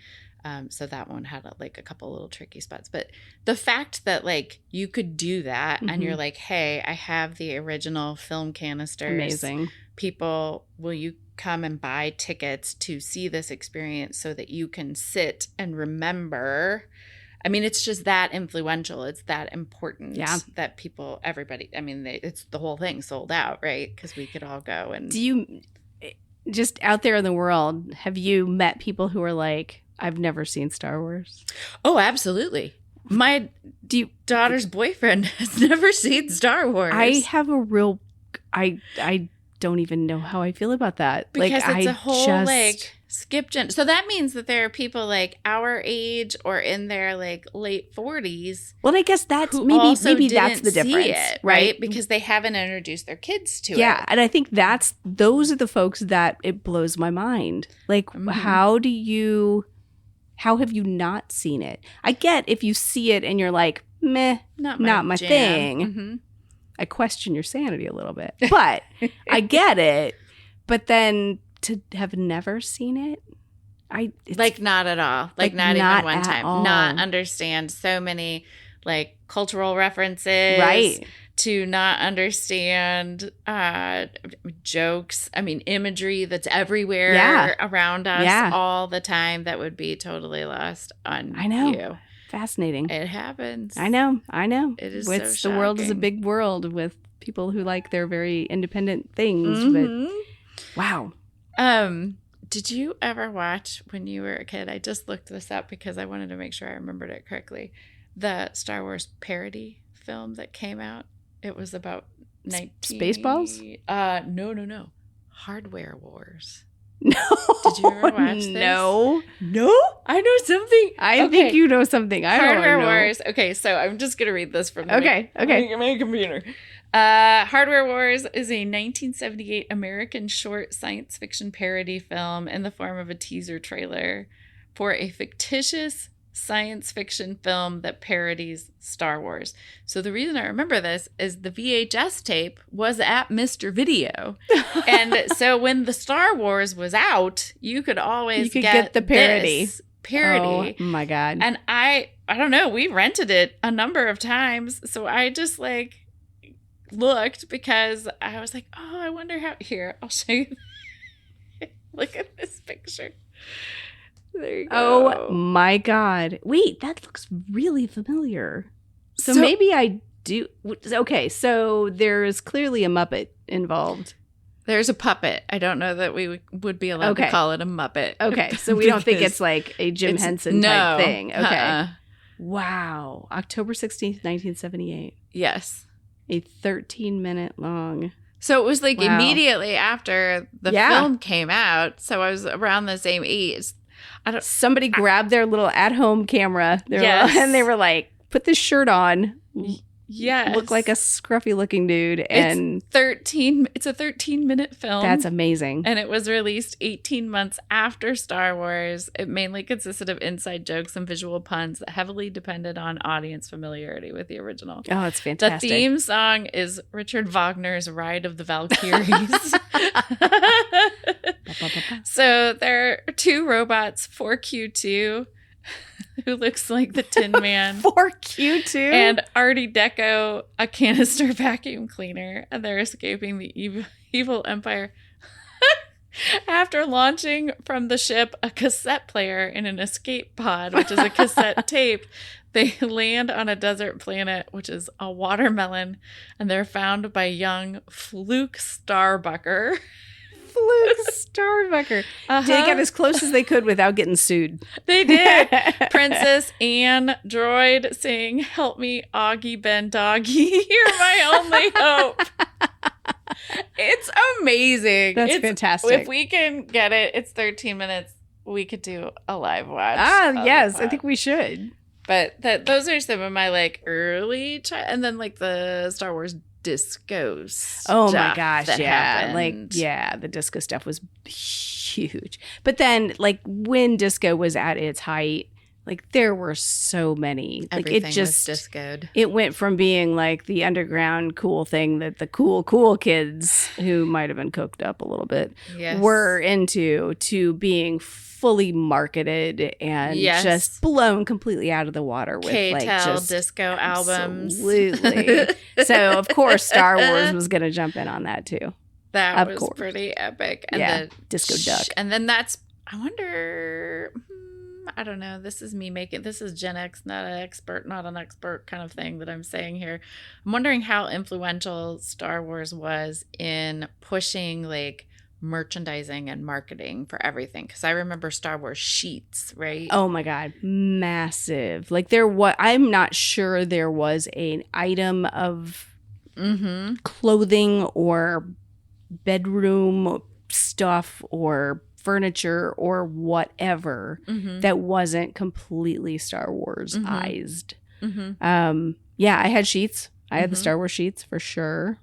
S2: So that one had like a couple little tricky spots. But the fact that like you could do that and you're like, hey, I have the original film canisters.
S1: Amazing.
S2: People, will you come and buy tickets to see this experience so that you can sit and remember? I mean, it's just that influential. It's that important that people, everybody, I mean, it's the whole thing sold out, right? Because we could all go and.
S1: Do you, just out there in the world, have you met people who are like, I've never seen Star Wars?
S2: Oh, absolutely. My daughter's boyfriend has never seen Star Wars.
S1: I have a real, I don't even know how I feel about that.
S2: Because
S1: like,
S2: it's a whole like skip gen. So that means that there are people like our age or in their like late 40s.
S1: Well, I guess that's maybe that's the difference,
S2: it, right? Because they haven't introduced their kids to it.
S1: Yeah, and I think those are the folks that it blows my mind. Like, how have you not seen it? I get if you see it and you're like, meh, not my thing. I question your sanity a little bit, but I get it. But then to have never seen it,
S2: like not at all, like not even one time, not understand so many like cultural references,
S1: right?
S2: To not understand jokes. I mean, imagery that's everywhere around us all the time that would be totally lost on you.
S1: Fascinating.
S2: It happens.
S1: I know.
S2: It is
S1: the world is a big world with people who like their very independent things. But wow.
S2: Did you ever watch when you were a kid? I just looked this up because I wanted to make sure I remembered it correctly. The Star Wars parody film that came out. It was about
S1: Spaceballs?
S2: No. Hardware Wars.
S1: No.
S2: Did you ever watch this?
S1: No.
S2: I know something.
S1: I think you know something. I don't know.
S2: Hardware Wars. Okay, so I'm just going to read this from
S1: Okay.
S2: my computer. Hardware Wars is a 1978 American short science fiction parody film in the form of a teaser trailer for a fictitious science fiction film that parodies Star Wars. So the reason I remember this is the VHS tape was at Mr. Video. And so when the Star Wars was out, you could always get the parody. Oh
S1: my God.
S2: And I don't know, we rented it a number of times. So I just like looked because I was like, oh, I wonder how. Here, I'll show you. Look at this picture. There you go.
S1: Oh my God. Wait, that looks really familiar. So maybe I do. Okay, so there's clearly a Muppet involved.
S2: There's a puppet. I don't know that we would be allowed to call it a Muppet.
S1: Okay, so we don't think it's like a Jim Henson type thing. Okay. Wow. October 16th, 1978.
S2: Yes.
S1: A 13-minute long.
S2: So it was like immediately after the film came out. So I was around the same age.
S1: Somebody grabbed their little at-home camera. And they were like, put this shirt on.
S2: Yes.
S1: Look like a scruffy looking dude. And
S2: it's a 13-minute film.
S1: That's amazing.
S2: And it was released 18 months after Star Wars. It mainly consisted of inside jokes and visual puns that heavily depended on audience familiarity with the original.
S1: Oh, it's fantastic.
S2: The theme song is Richard Wagner's Ride of the Valkyries. So there are 2 robots, 4Q2, who looks like the Tin Man.
S1: 4Q2?
S2: And Artie Deco, a canister vacuum cleaner. And they're escaping the evil empire. After launching from the ship a cassette player in an escape pod, which is a cassette tape, they land on a desert planet, which is a watermelon. And they're found by young Fluke Starbucker.
S1: Fluke Starbucker. Did they get as close as they could without getting sued?
S2: They did. Princess Anne droid saying, "Help me, Augie Ben Doggy. You're my only hope." It's amazing.
S1: That's fantastic.
S2: If we can get it, it's 13 minutes. We could do a live watch.
S1: Yes, I think we should.
S2: But those are some of my like early and then like the Star Wars disco stuff.
S1: Oh my gosh,
S2: happened.
S1: The disco stuff was huge. But then like when disco was at its height, like there were so many.
S2: Everything
S1: like it just
S2: was discoed.
S1: It went from being like the underground cool thing that the cool kids who might have been cooked up a little bit were into to being fully marketed and just blown completely out of the water with
S2: K-Tel
S1: like just
S2: disco albums.
S1: Absolutely. So of course Star Wars was going to jump in on that too.
S2: That was pretty epic. And the
S1: disco duck.
S2: And then I wonder, I don't know. This is Gen X, not an expert kind of thing that I'm saying here. I'm wondering how influential Star Wars was in pushing like merchandising and marketing for everything, because I remember Star Wars sheets, right?
S1: Oh my god, massive. Like I'm not sure there was an item of clothing or bedroom stuff or furniture or whatever that wasn't completely Star Wars-ized. I had sheets. I had the Star Wars sheets for sure.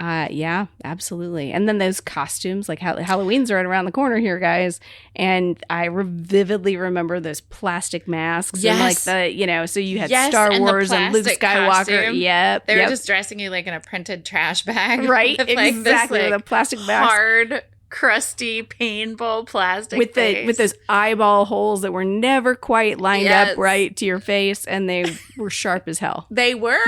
S1: Yeah, absolutely. And then those costumes, like Halloween's right around the corner here, guys. And I vividly remember those plastic masks.
S2: Yes.
S1: And like so you had Star Wars and Luke Skywalker.
S2: Costume.
S1: Yep.
S2: They were just dressing you like in a printed trash bag.
S1: Right.
S2: With
S1: Exactly.
S2: This,
S1: with a plastic mask.
S2: Hard, crusty, painful plastic
S1: with those eyeball holes that were never quite lined up right to your face, and they were sharp as hell.
S2: They were.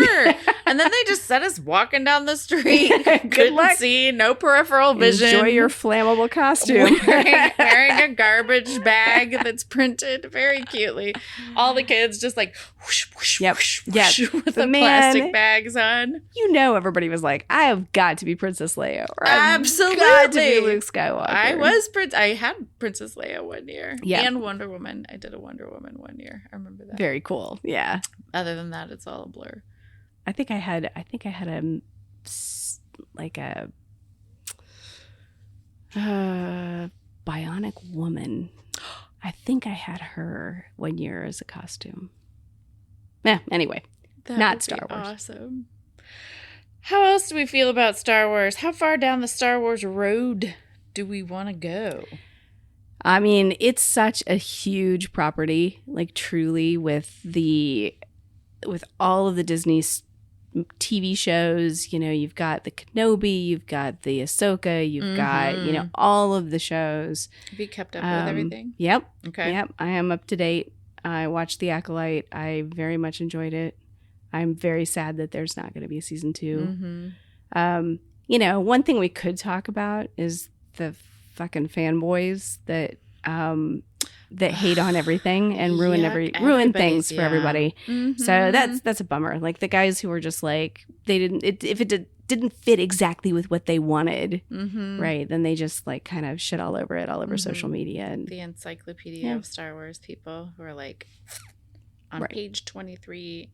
S2: And then they just set us walking down the street.
S1: Good luck.
S2: See, no peripheral vision.
S1: Enjoy your flammable costume.
S2: Wearing a garbage bag that's printed very cutely. All the kids just like whoosh, whoosh, whoosh, whoosh, with the plastic bags on.
S1: Everybody was like, I have got to be Princess Leia. Or
S2: Absolutely.
S1: I've got to be Luke Skywalker.
S2: I had Princess Leia one year.
S1: Yeah.
S2: And Wonder Woman. I did a Wonder Woman one year. I remember that.
S1: Very cool. Yeah.
S2: Other than that, it's all a blur.
S1: I think I had a bionic woman. I think I had her one year as a costume. Anyway, not Star Wars.
S2: Awesome. How else do we feel about Star Wars? How far down the Star Wars road do we want to go?
S1: I mean, it's such a huge property, like truly with all of the Disney TV shows. You've got the Kenobi, you've got the Ahsoka, you've got, all of the shows.
S2: Have you kept up with everything?
S1: Yep.
S2: Okay.
S1: Yep. I am up to date. I watched The Acolyte. I very much enjoyed it. I'm very sad that there's not going to be a season 2. One thing we could talk about is the fucking fanboys that hate on everything and ruin things for everybody. So that's a bummer. Like the guys who were just like, if it didn't fit exactly with what they wanted, right, then they just like kind of shit all over it, all over social media. And
S2: the encyclopedia of Star Wars people who are like, on page 23,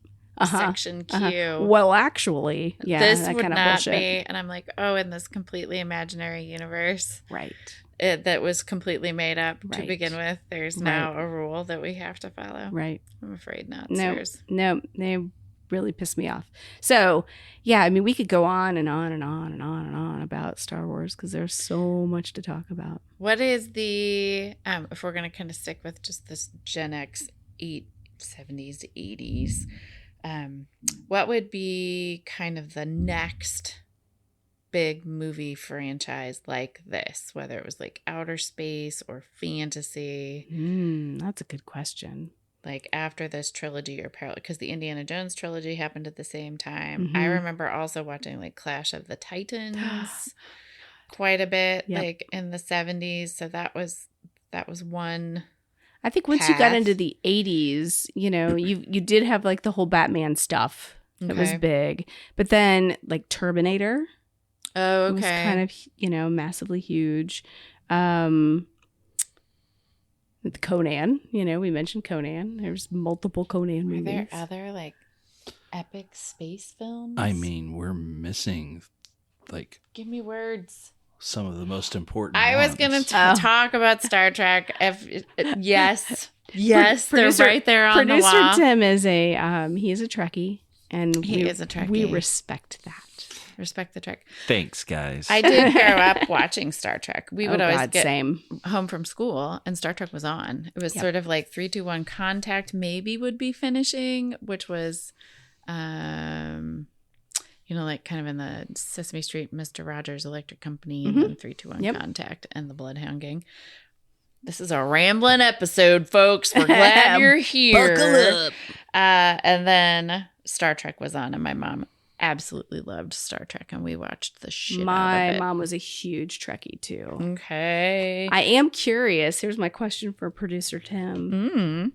S2: section Q.
S1: Well, actually,
S2: this
S1: that
S2: would
S1: kind of
S2: not
S1: bullshit.
S2: be. And I'm like, in this completely imaginary universe.
S1: Right.
S2: That was completely made up to begin with. There's now a rule that we have to follow.
S1: Right.
S2: I'm afraid not.
S1: No, they really pissed me off. So, yeah, I mean, we could go on and on and on and on and on about Star Wars because there's so much to talk about.
S2: What is the, if we're going to kind of stick with just this Gen X 70s, 80s, what would be kind of the next big movie franchise like this, whether it was like outer space or fantasy?
S1: That's a good question.
S2: Like after this trilogy or parallel, because the Indiana Jones trilogy happened at the same time. I remember also watching like Clash of the Titans quite a bit, like in the 70s. So that was one.
S1: I think once you got into the 80s, you did have like the whole Batman stuff that was big, but then like Terminator.
S2: Oh, okay.
S1: It was kind of, massively huge. Conan, we mentioned Conan. There's multiple Conan movies.
S2: Are there other like epic space films?
S3: I mean, we're missing like.
S2: Give me words.
S3: Some of the most important.
S2: I was going to talk about Star Trek. Yes, they're right there on the wall.
S1: Producer Tim is he is a Trekkie, and
S2: he is a Trekkie.
S1: We respect that.
S2: Respect the Trek.
S3: Thanks, guys.
S2: I did grow up watching Star Trek. We would always get
S1: same.
S2: home from school, and Star Trek was on. It was sort of like 3-2-1 Contact maybe would be finishing, which was, like kind of in the Sesame Street, Mr. Rogers Electric Company, and then 3-2-1 Contact, and the Bloodhound Gang. This is a rambling episode, folks. We're glad you're here.
S1: Buckle up.
S2: And then Star Trek was on, and my mom absolutely loved Star Trek, and we watched the shit out of it.
S1: My mom was a huge Trekkie too.
S2: Okay.
S1: I am curious. Here's my question for producer Tim.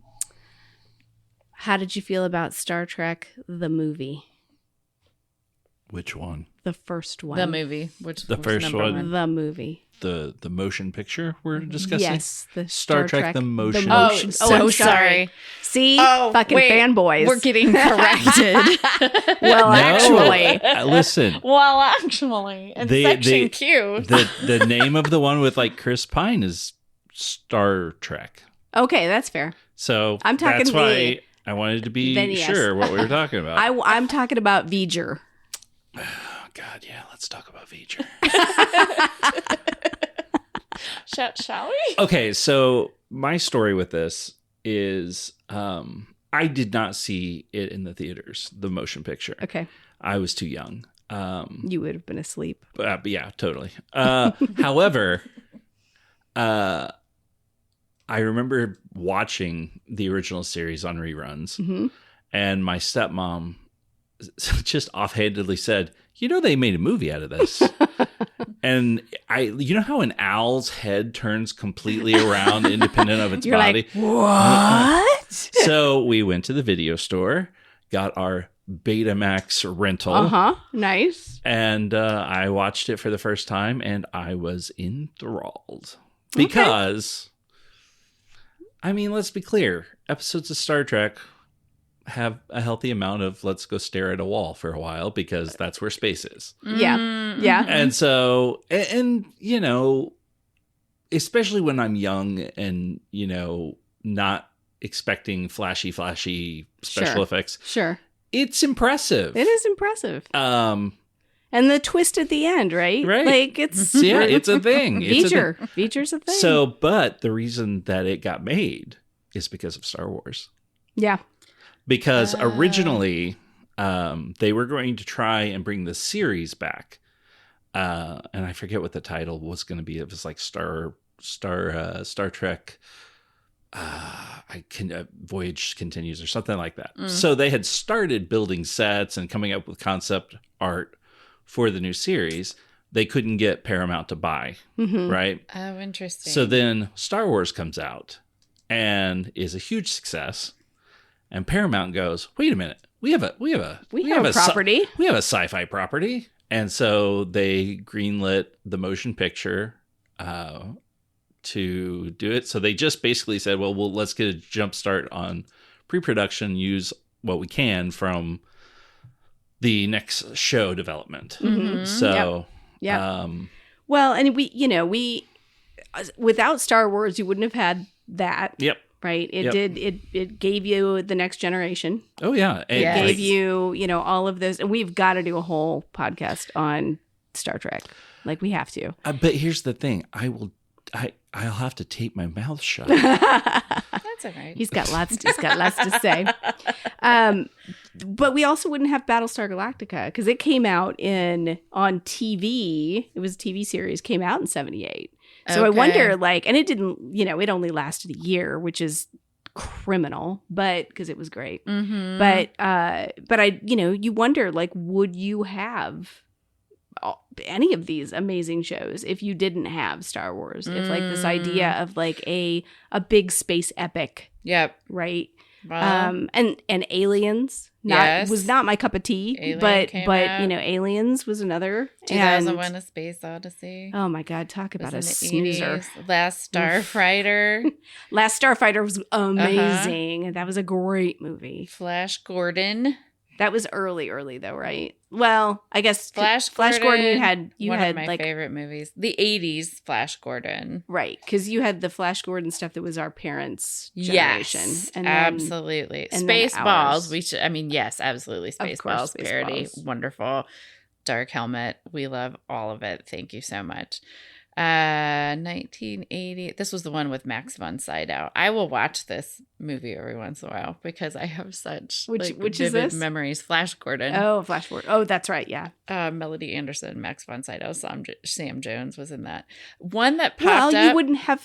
S1: How did you feel about Star Trek the movie?
S3: Which one?
S1: The first one.
S2: The movie.
S3: The first one?
S1: The movie.
S3: The motion picture we're discussing?
S1: Yes. The
S3: Star Trek the motion.
S1: I'm sorry. See? Fucking fanboys.
S2: We're getting corrected.
S1: Actually.
S3: Listen.
S2: In section Q.
S3: The name of the one with like Chris Pine is Star Trek.
S1: Okay, that's fair.
S3: So
S1: I'm talking
S3: that's why I wanted to be sure what we were talking about.
S1: I'm talking about V'ger.
S3: Oh, God, yeah. Let's talk about V'ger.
S2: Shall we?
S3: Okay, so my story with this is I did not see it in the theaters, the motion picture.
S1: Okay.
S3: I was too young.
S1: You would have been asleep.
S3: But yeah, totally. However, I remember watching the original series on reruns, and my stepmom just offhandedly said, they made a movie out of this. And how an owl's head turns completely around independent of its body?
S1: Like, what?
S3: So we went to the video store, got our Betamax rental.
S1: Nice.
S3: And I watched it for the first time, and I was enthralled. Because, let's be clear. Episodes of Star Trek have a healthy amount of let's go stare at a wall for a while because that's where space is.
S1: Yeah.
S3: And so, and especially when I'm young and, not expecting flashy special effects.
S1: Sure.
S3: It's impressive.
S1: It is impressive. And the twist at the end, right?
S3: Right.
S1: Like it's
S3: it's a thing.
S1: Feature's a thing.
S3: So, but the reason that it got made is because of Star Wars.
S1: Yeah.
S3: Because originally they were going to try and bring the series back. And I forget what the title was going to be. It was like Star Trek Voyage Continues or something like that. So they had started building sets and coming up with concept art for the new series. They couldn't get Paramount to buy, right?
S2: Oh, interesting.
S3: So then Star Wars comes out and is a huge success. And Paramount goes, wait a minute, we have a
S1: property.
S3: We have a sci-fi property. And so they greenlit the motion picture to do it. So they just basically said, well, let's get a jump start on pre-production, use what we can from the next show development. So,
S1: well, and we without Star Wars, you wouldn't have had that.
S3: Yep.
S1: Right. It gave you the next generation.
S3: Oh yeah.
S1: It gave you, all of those. And we've got to do a whole podcast on Star Trek. Like we have to.
S3: But here's the thing. I'll have to tape my mouth shut.
S2: That's all right.
S1: He's got lots to say. But we also wouldn't have Battlestar Galactica because it came out on TV. It was a TV series, came out in 1978. So I wonder, and it didn't, it only lasted a year, which is criminal, but because it was great. But you wonder, would you have any of these amazing shows if you didn't have Star Wars? If this idea of a big space epic, right?
S2: Well,
S1: and Aliens was not my cup of tea, but Aliens was another.
S2: 2001: A Space Odyssey.
S1: Oh my God, talk about a snoozer.
S2: 80s. Last Starfighter.
S1: Last Starfighter was amazing. That was a great movie.
S2: Flash Gordon.
S1: That was early though, right? Well, I guess
S2: Flash
S1: Gordon. You
S2: one
S1: had
S2: of my favorite movies, the '80s Flash Gordon,
S1: right? Because you had the Flash Gordon stuff that was our parents' generation.
S2: Yes,
S1: and
S2: absolutely. Spaceballs. Yes, absolutely. Spaceballs parody, wonderful. Dark Helmet. We love all of it. Thank you so much. 1980. This was the one with Max von Sydow. I will watch this movie every once in a while because I have such
S1: which is
S2: vivid
S1: this?
S2: Memories. Flash Gordon.
S1: Oh, Flash Gordon. Oh, that's right. Yeah.
S2: Melody Anderson, Max von Sydow, Sam Jones was in that. One that popped up.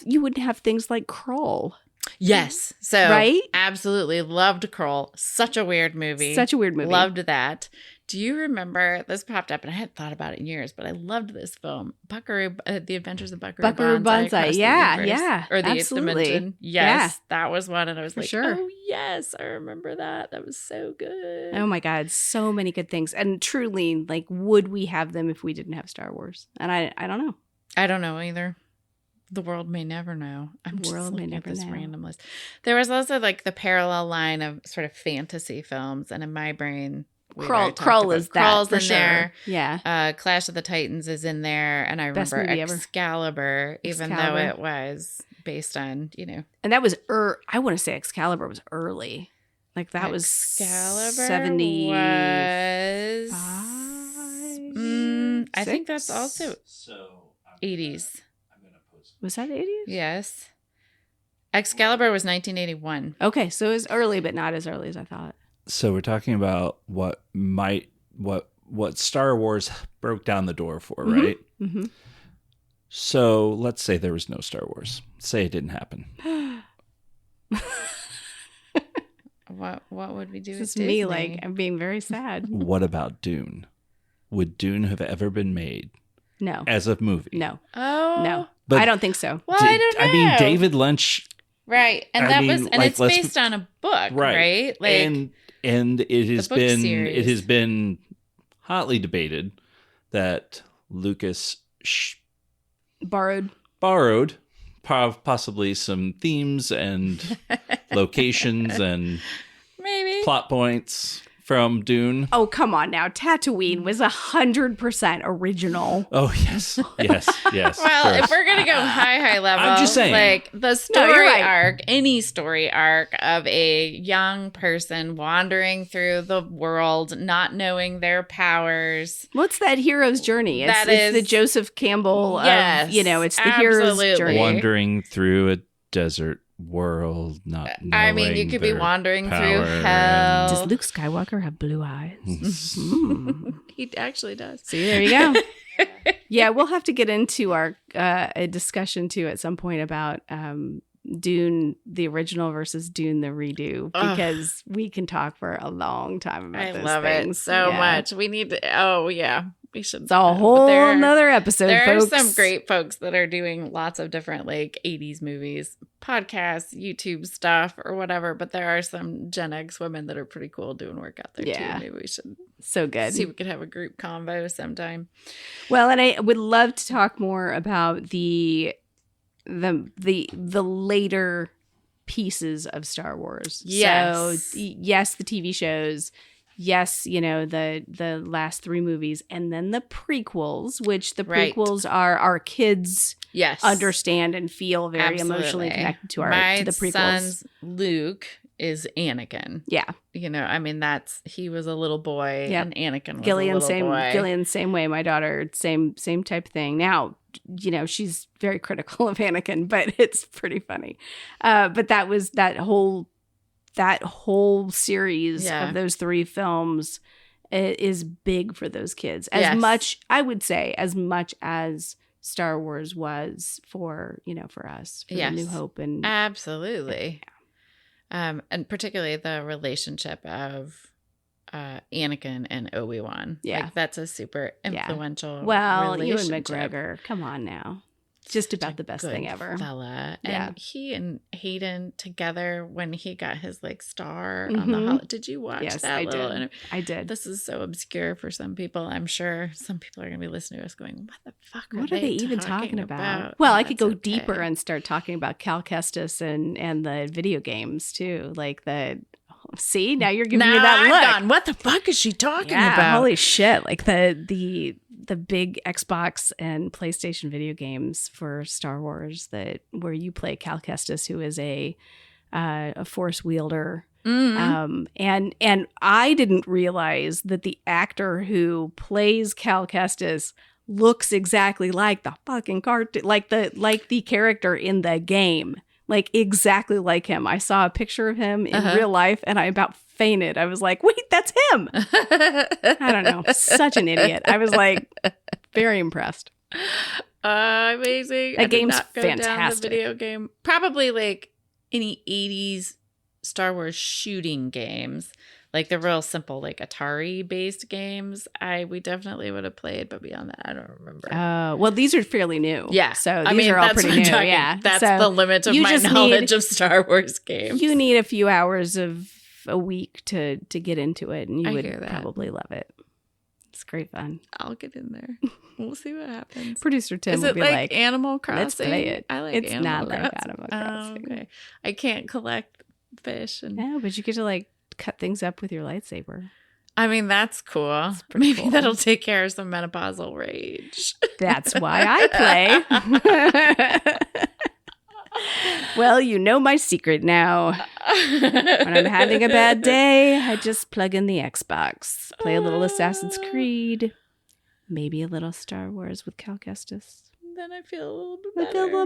S1: You wouldn't have things like Crawl.
S2: Yes. So
S1: right?
S2: Absolutely loved Crawl. Such a weird movie. Loved that. Do you remember, this popped up and I hadn't thought about it in years, but I loved this film, Buckaroo, The Adventures of Buckaroo Banzai.
S1: Yeah.
S2: Or the Eighth
S1: absolutely.
S2: Dimension. Yes, that was one. And I was
S1: sure.
S2: Oh yes, I remember that. That was so good.
S1: Oh my God, so many good things. And truly, would we have them if we didn't have Star Wars? And I don't know.
S2: I don't know either. The world may never know. I'm just looking at this random list. There was also the parallel line of sort of fantasy films, and in my brain,
S1: Crawl is that
S2: Crawl's
S1: for
S2: in
S1: sure.
S2: there.
S1: Yeah.
S2: Clash of the Titans is in there, and I remember Excalibur, even though it was based on
S1: And that was I want to say Excalibur was early. That was
S2: Excalibur
S1: 70.
S2: Was I think that's also 80s.
S1: Was that 80s?
S2: Yes. Excalibur was 1981.
S1: Okay, so it was early, but not as early as I thought.
S3: So we're talking about what Star Wars broke down the door for, right?
S1: Mm-hmm.
S3: So let's say there was no Star Wars. Say it didn't happen.
S2: What would we do?
S1: This is me, I'm being very sad.
S3: What about Dune? Would Dune have ever been made?
S1: No.
S3: As a movie?
S1: No.
S2: Oh.
S1: No.
S3: But
S1: I don't think so.
S2: Well, I don't know.
S3: David Lynch.
S2: Right. And it's based on a book, right?
S3: And it has been
S2: series.
S3: It has been hotly debated that Lucas
S1: borrowed
S3: possibly some themes and locations and
S2: maybe
S3: plot points from Dune.
S1: Oh, come on now. Tatooine was 100% original.
S3: Oh, yes. Yes.
S2: Well, if we're going to go high level,
S3: I'm just saying.
S2: like the story arc, any story arc of a young person wandering through the world, not knowing their powers.
S1: What's that hero's journey? It's the Joseph Campbell
S2: yes,
S1: of, it's the hero's journey.
S3: Wandering through a desert world, not knowing
S2: I mean, you could be wandering through hell.
S1: Does Luke Skywalker have blue eyes?
S2: He actually does.
S1: See, there you go. Yeah, we'll have to get into our a discussion too at some point about Dune the original versus Dune the redo, because we can talk for a long time about those things. I love it
S2: so much. We need to. We should.
S1: It's a whole nother episode.
S2: There
S1: folks.
S2: are some great folks that are doing lots of different 80s movies, podcasts, YouTube stuff, or whatever. But there are some Gen X women that are pretty cool doing work out there too. Maybe we should.
S1: So good.
S2: See if we could have a group convo sometime.
S1: Well, and I would love to talk more about the later pieces of Star Wars.
S2: Yes.
S1: So yes, the TV shows. Yes, the last 3 movies, and then the prequels, which the prequels are our kids understand and feel very emotionally connected to the prequels. My son's
S2: Luke is Anakin.
S1: Yeah.
S2: He was a little boy and Anakin was a little boy.
S1: Gillian, same way. My daughter, same type of thing. Now, she's very critical of Anakin, but it's pretty funny. But that was that whole series of those 3 films is big for those kids. As much as Star Wars was for us, for New Hope and
S2: absolutely. And particularly the relationship of Anakin and Obi-Wan.
S1: Yeah.
S2: That's a super influential
S1: Ewan
S2: relationship.
S1: McGregor, come on now. Just about the best thing ever.
S2: Fella. And he and Hayden together when he got his star on the did you watch that?
S1: Yes, I did.
S2: This is so obscure for some people. I'm sure some people are going to be listening to us going, what the fuck
S1: are they even talking about? Well, I could go deeper and start talking about Cal Kestis and the video games too. See, now you're giving me that look.
S2: Gone. What the fuck is she talking about?
S1: Holy shit. The big Xbox and PlayStation video games for Star Wars where you play Cal Kestis, who is a Force wielder. Mm-hmm. And I didn't realize that the actor who plays Cal Kestis looks exactly like the fucking cartoon, like the character in the game. Exactly like him. I saw a picture of him in real life and I about fainted. I was like, wait, that's him. I don't know. Such an idiot. I was very impressed.
S2: Amazing.
S1: That game's fantastic.
S2: Down the video game. Probably any 80s Star Wars shooting games. The real simple, Atari-based games, we definitely would have played, but beyond that, I don't remember.
S1: Well, these are fairly new.
S2: Yeah.
S1: So these are all pretty new. Yeah.
S2: That's the limit of my knowledge of Star Wars games.
S1: You need a few hours of a week to get into it, and you would probably love it. It's great fun.
S2: I'll get in there. We'll see what happens.
S1: Producer Tim
S2: Is
S1: will
S2: it
S1: be
S2: like Animal Crossing?
S1: Let's play it.
S2: I like
S1: it's
S2: Animal
S1: not
S2: Crossing.
S1: Like Animal Crossing.
S2: Okay. I can't collect fish.
S1: No, but you get to cut things up with your lightsaber.
S2: That's cool. Maybe cool. That'll take care of some menopausal rage.
S1: That's why I play. Well, you know my secret now. When I'm having a bad day, I just plug in the Xbox, play a little Assassin's Creed, maybe a little Star Wars with Cal Kestis.
S2: Then I feel a little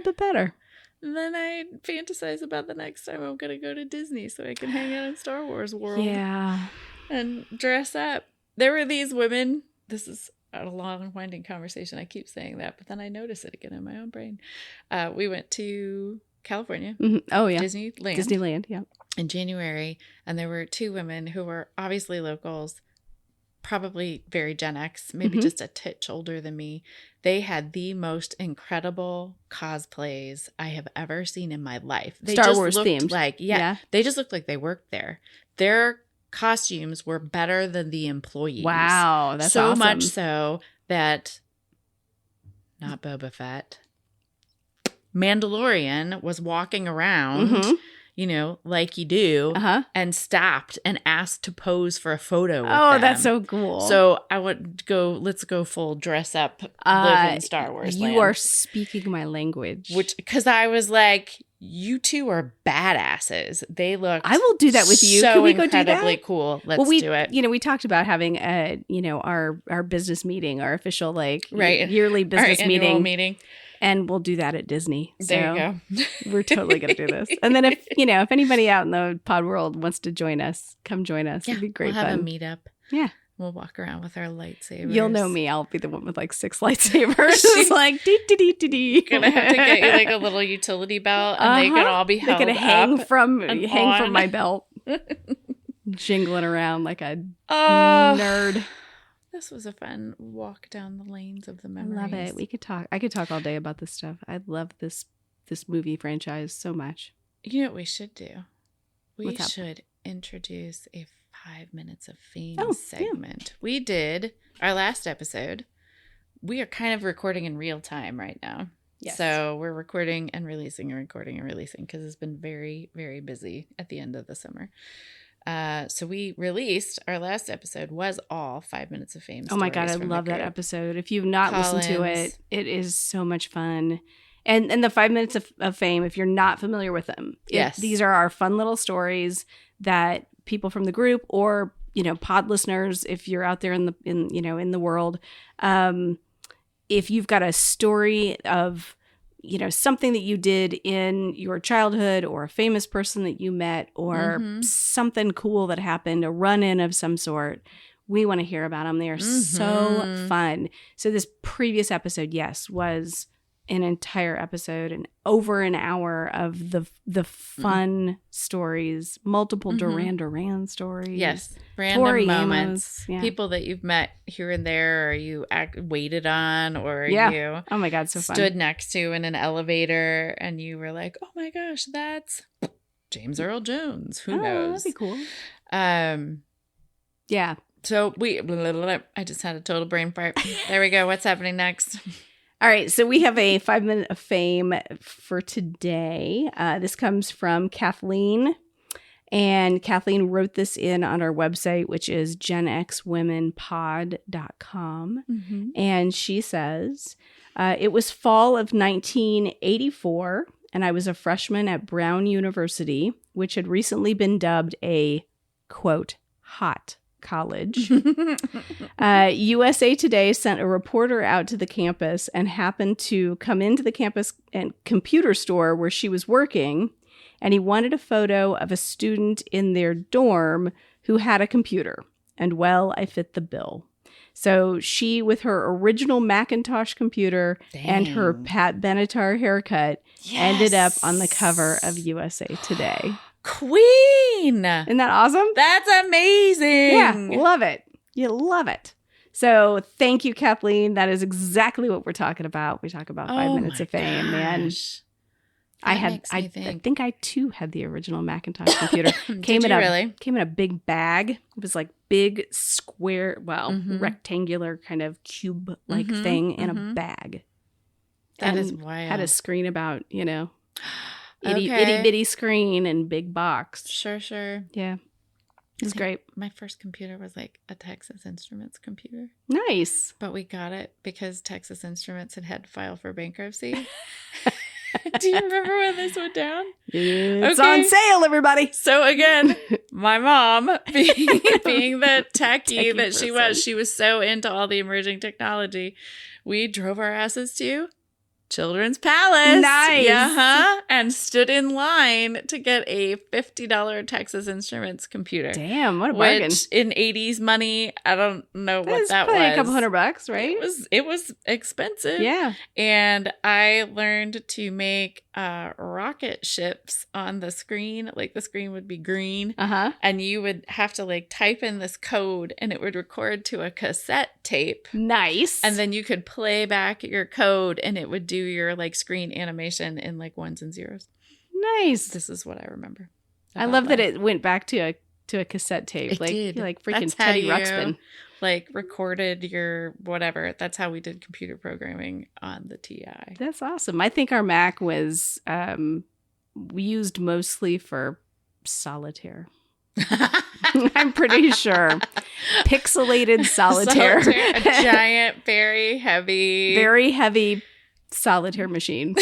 S2: bit better. Then I fantasize about the next time I'm going to go to Disney so I can hang out in Star Wars World.
S1: Yeah.
S2: And dress up. There were these women. This is a long, winding conversation. I keep saying that, but then I notice it again in my own brain. We went to California.
S1: Mm-hmm. Oh, yeah.
S2: Disneyland,
S1: yeah.
S2: In January. And there were 2 women who were obviously locals, probably very Gen X, maybe just a titch older than me. They had the most incredible cosplays I have ever seen in my life. They
S1: Star
S2: just
S1: Wars
S2: looked
S1: themed.
S2: They just looked like they worked there. Their costumes were better than the employees.
S1: Wow, that's
S2: so
S1: awesome.
S2: much so that not Boba Fett, Mandalorian was walking around like you do, and stopped and asked to pose for a photo with them.
S1: That's so cool.
S2: So I would go, let's go full dress up, live in Star Wars land.
S1: You are speaking my language.
S2: Because I was like, you two are badasses. They look.
S1: I will do that with you.
S2: So
S1: Can we go
S2: incredibly
S1: do that?
S2: cool. Let's do it.
S1: We talked about having our business meeting, our official
S2: right.
S1: yearly business
S2: our
S1: meeting. And we'll do that at Disney.
S2: There you
S1: go. We're totally going to do this. And then if anybody out in the pod world wants to join us, come join us.
S2: Yeah,
S1: It'd be great
S2: we'll have
S1: fun.
S2: a meetup.
S1: Yeah.
S2: We'll walk around with our lightsabers.
S1: You'll know me. I'll be the one with like 6 lightsabers. It's like, dee-dee-dee-dee-dee.
S2: Gonna have to get you like a little utility belt and they can all be held
S1: They can hang
S2: up
S1: from
S2: on.
S1: my belt. Jingling around like a nerd.
S2: This was a fun walk down the lanes of the memories.
S1: I love it. I could talk all day about this stuff. I love this movie franchise so much.
S2: You know what we should do? We
S1: What's
S2: should introduce a 5 minutes of fame segment.
S1: Yeah.
S2: We did our last episode. We are kind of recording in real time right now.
S1: Yes.
S2: So we're recording and releasing and recording and releasing because it's been very, very busy at the end of the summer. So we released our last episode was all 5 minutes of fame.
S1: Oh my God, I love that episode. If you've not listened to it, it is so much fun. And the 5 minutes of fame, if you're not familiar with them, these are our fun little stories that people from the group or pod listeners, if you're out there in the world, if you've got a story of something that you did in your childhood or a famous person that you met or something cool that happened, a run-in of some sort, we want to hear about them. They are so fun. So this previous episode, was an entire episode and over an hour of the fun stories, multiple Duran stories.
S2: Yes. Random
S1: Tori
S2: moments.
S1: Amos,
S2: people that you've met here and there or you waited on or you
S1: oh my God, so fun.
S2: Stood next to in an elevator and you were like, oh my gosh, that's James Earl Jones. Who knows?
S1: That'd be cool.
S2: Yeah. So I just had a total brain fart. There we go. What's happening next?
S1: All right, so we have a 5 minute of fame for today. This comes from Kathleen, and Kathleen wrote this in on our website, which is genxwomenpod.com. And she says, it was fall of 1984, and I was a freshman at Brown University, which had recently been dubbed a, quote, hot college. USA Today sent a reporter out to the campus and happened to come into the campus and computer store where she was working, and he wanted a photo of a student in their dorm who had a computer. And well, I fit the bill. So she, with her original Macintosh computer and her Pat Benatar haircut, ended up on the cover of USA Today.
S2: Queen!
S1: Isn't that awesome?
S2: That's amazing.
S1: Yeah, love it. You love it. So thank you, Kathleen. That is exactly what we're talking about. We talk about 5 minutes of fame, man. I think I too had the original Macintosh computer. Came in a big bag. It was like big square, rectangular kind of cube like thing in a bag.
S2: That is wild.
S1: Had a screen about, itty bitty screen and big box.
S2: Sure.
S1: Yeah. It was great.
S2: My first computer was like a Texas Instruments computer.
S1: Nice.
S2: But we got it because Texas Instruments had to file for bankruptcy. Do you remember when this went down?
S1: It's on sale, everybody.
S2: So again, my mom, being the techie that she was so into all the emerging technology, we drove our asses to Children's Palace.
S1: Nice.
S2: And stood in line to get a $50 Texas Instruments computer.
S1: Damn, what a bargain.
S2: Which in 80s money, I don't know what that was.
S1: A couple $100, right?
S2: It was expensive.
S1: Yeah.
S2: And I learned to make rocket ships on the screen. Like the screen would be green. And you would have to like type in this code and it would record to a cassette tape.
S1: Nice.
S2: And then you could play back your code and it would do your like screen animation in like ones and zeros.
S1: Nice.
S2: This is what I remember.
S1: I love that it went back to a cassette tape.
S2: It did.
S1: Like freaking Teddy Ruxpin.
S2: Like recorded your whatever. That's how we did computer programming on the TI.
S1: That's awesome. I think our Mac was used mostly for solitaire. I'm pretty sure. Pixelated solitaire.
S2: A giant, very heavy solitaire machine.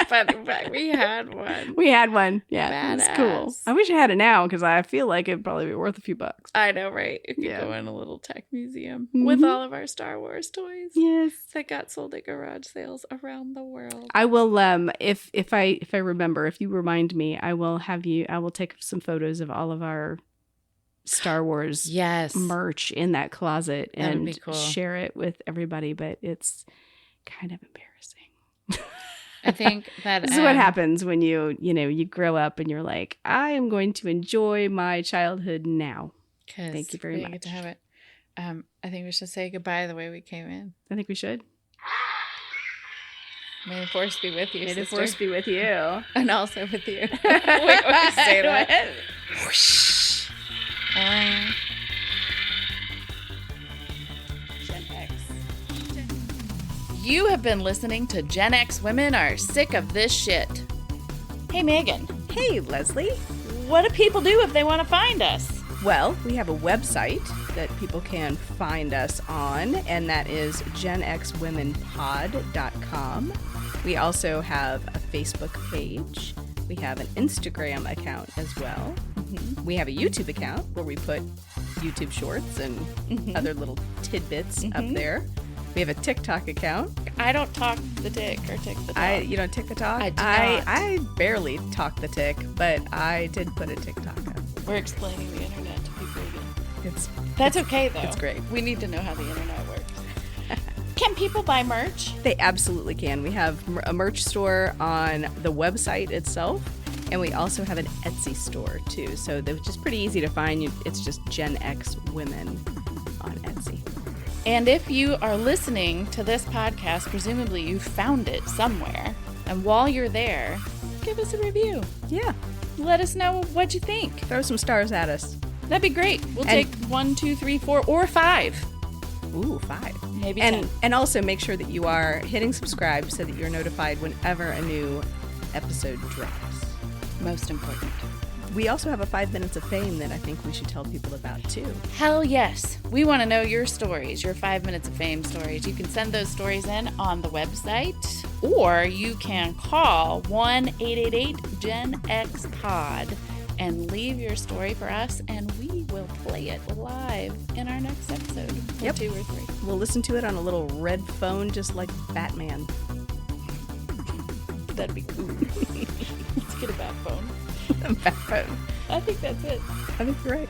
S2: but we had one.
S1: We had one. Yeah, it was cool. I wish I had it now because I feel like it'd probably be worth a few bucks.
S2: I know, right? You could go in a little tech museum with all of our Star Wars toys.
S1: Yes,
S2: that got sold at garage sales around the world.
S1: I will. If I remember, if you remind me, I will take some photos of all of our Star Wars merch in that closet and share it with everybody. But it's kind of embarrassing.
S2: I think that
S1: this is what happens when you grow up and you're like, I am going to enjoy my childhood now. Thank you very much.
S2: Get to have it. I think we should say goodbye the way we came in.
S1: I think we should.
S2: May the force be with you,
S1: May the force be with you.
S2: And also with you. Wait, say that. Whoosh. GenX. You have been listening to Gen X Women Are Sick of This Shit. Hey, Megan.
S1: Hey, Leslie.
S2: What do people do if they want to find us?
S1: Well, we have a website that people can find us on, and that is genxwomenpod.com. We also have a Facebook page. We have an Instagram account as well. Mm-hmm. We have a YouTube account where we put YouTube shorts and other little tidbits up there. We have a TikTok account.
S2: I don't talk the tick or tick the talk.
S1: You don't tick the talk?
S2: I do not.
S1: I barely talk the tick, but I did put a TikTok up.
S2: We're explaining the internet to people again. That's okay, though.
S1: It's great.
S2: We need to know how the internet works. Can people buy merch?
S1: They absolutely can. We have a merch store on the website itself, and we also have an Etsy store, too. So they're just pretty easy to find. It's just Gen X Women on Etsy.
S2: And if you are listening to this podcast, presumably you found it somewhere. And while you're there, give us a review.
S1: Yeah.
S2: Let us know what you think.
S1: Throw some stars at us.
S2: That'd be great. We'll take 1, 2, 3, 4, or 5.
S1: Ooh, 5.
S2: Maybe 10.
S1: And also make sure that you are hitting subscribe so that you're notified whenever a new episode drops.
S2: Most important.
S1: We also have a 5 minutes of fame that I think we should tell people about, too.
S2: Hell yes. We want to know your stories, your 5 minutes of fame stories. You can send those stories in on the website, or you can call 1-888-GenX-POD and leave your story for us, and we will play it live in our next episode. Or 2 or 3.
S1: We'll listen to it on a little red phone just like Batman.
S2: That'd be cool. Let's get a bat phone.
S1: A bat phone.
S2: I think that's it.
S1: I think you're right.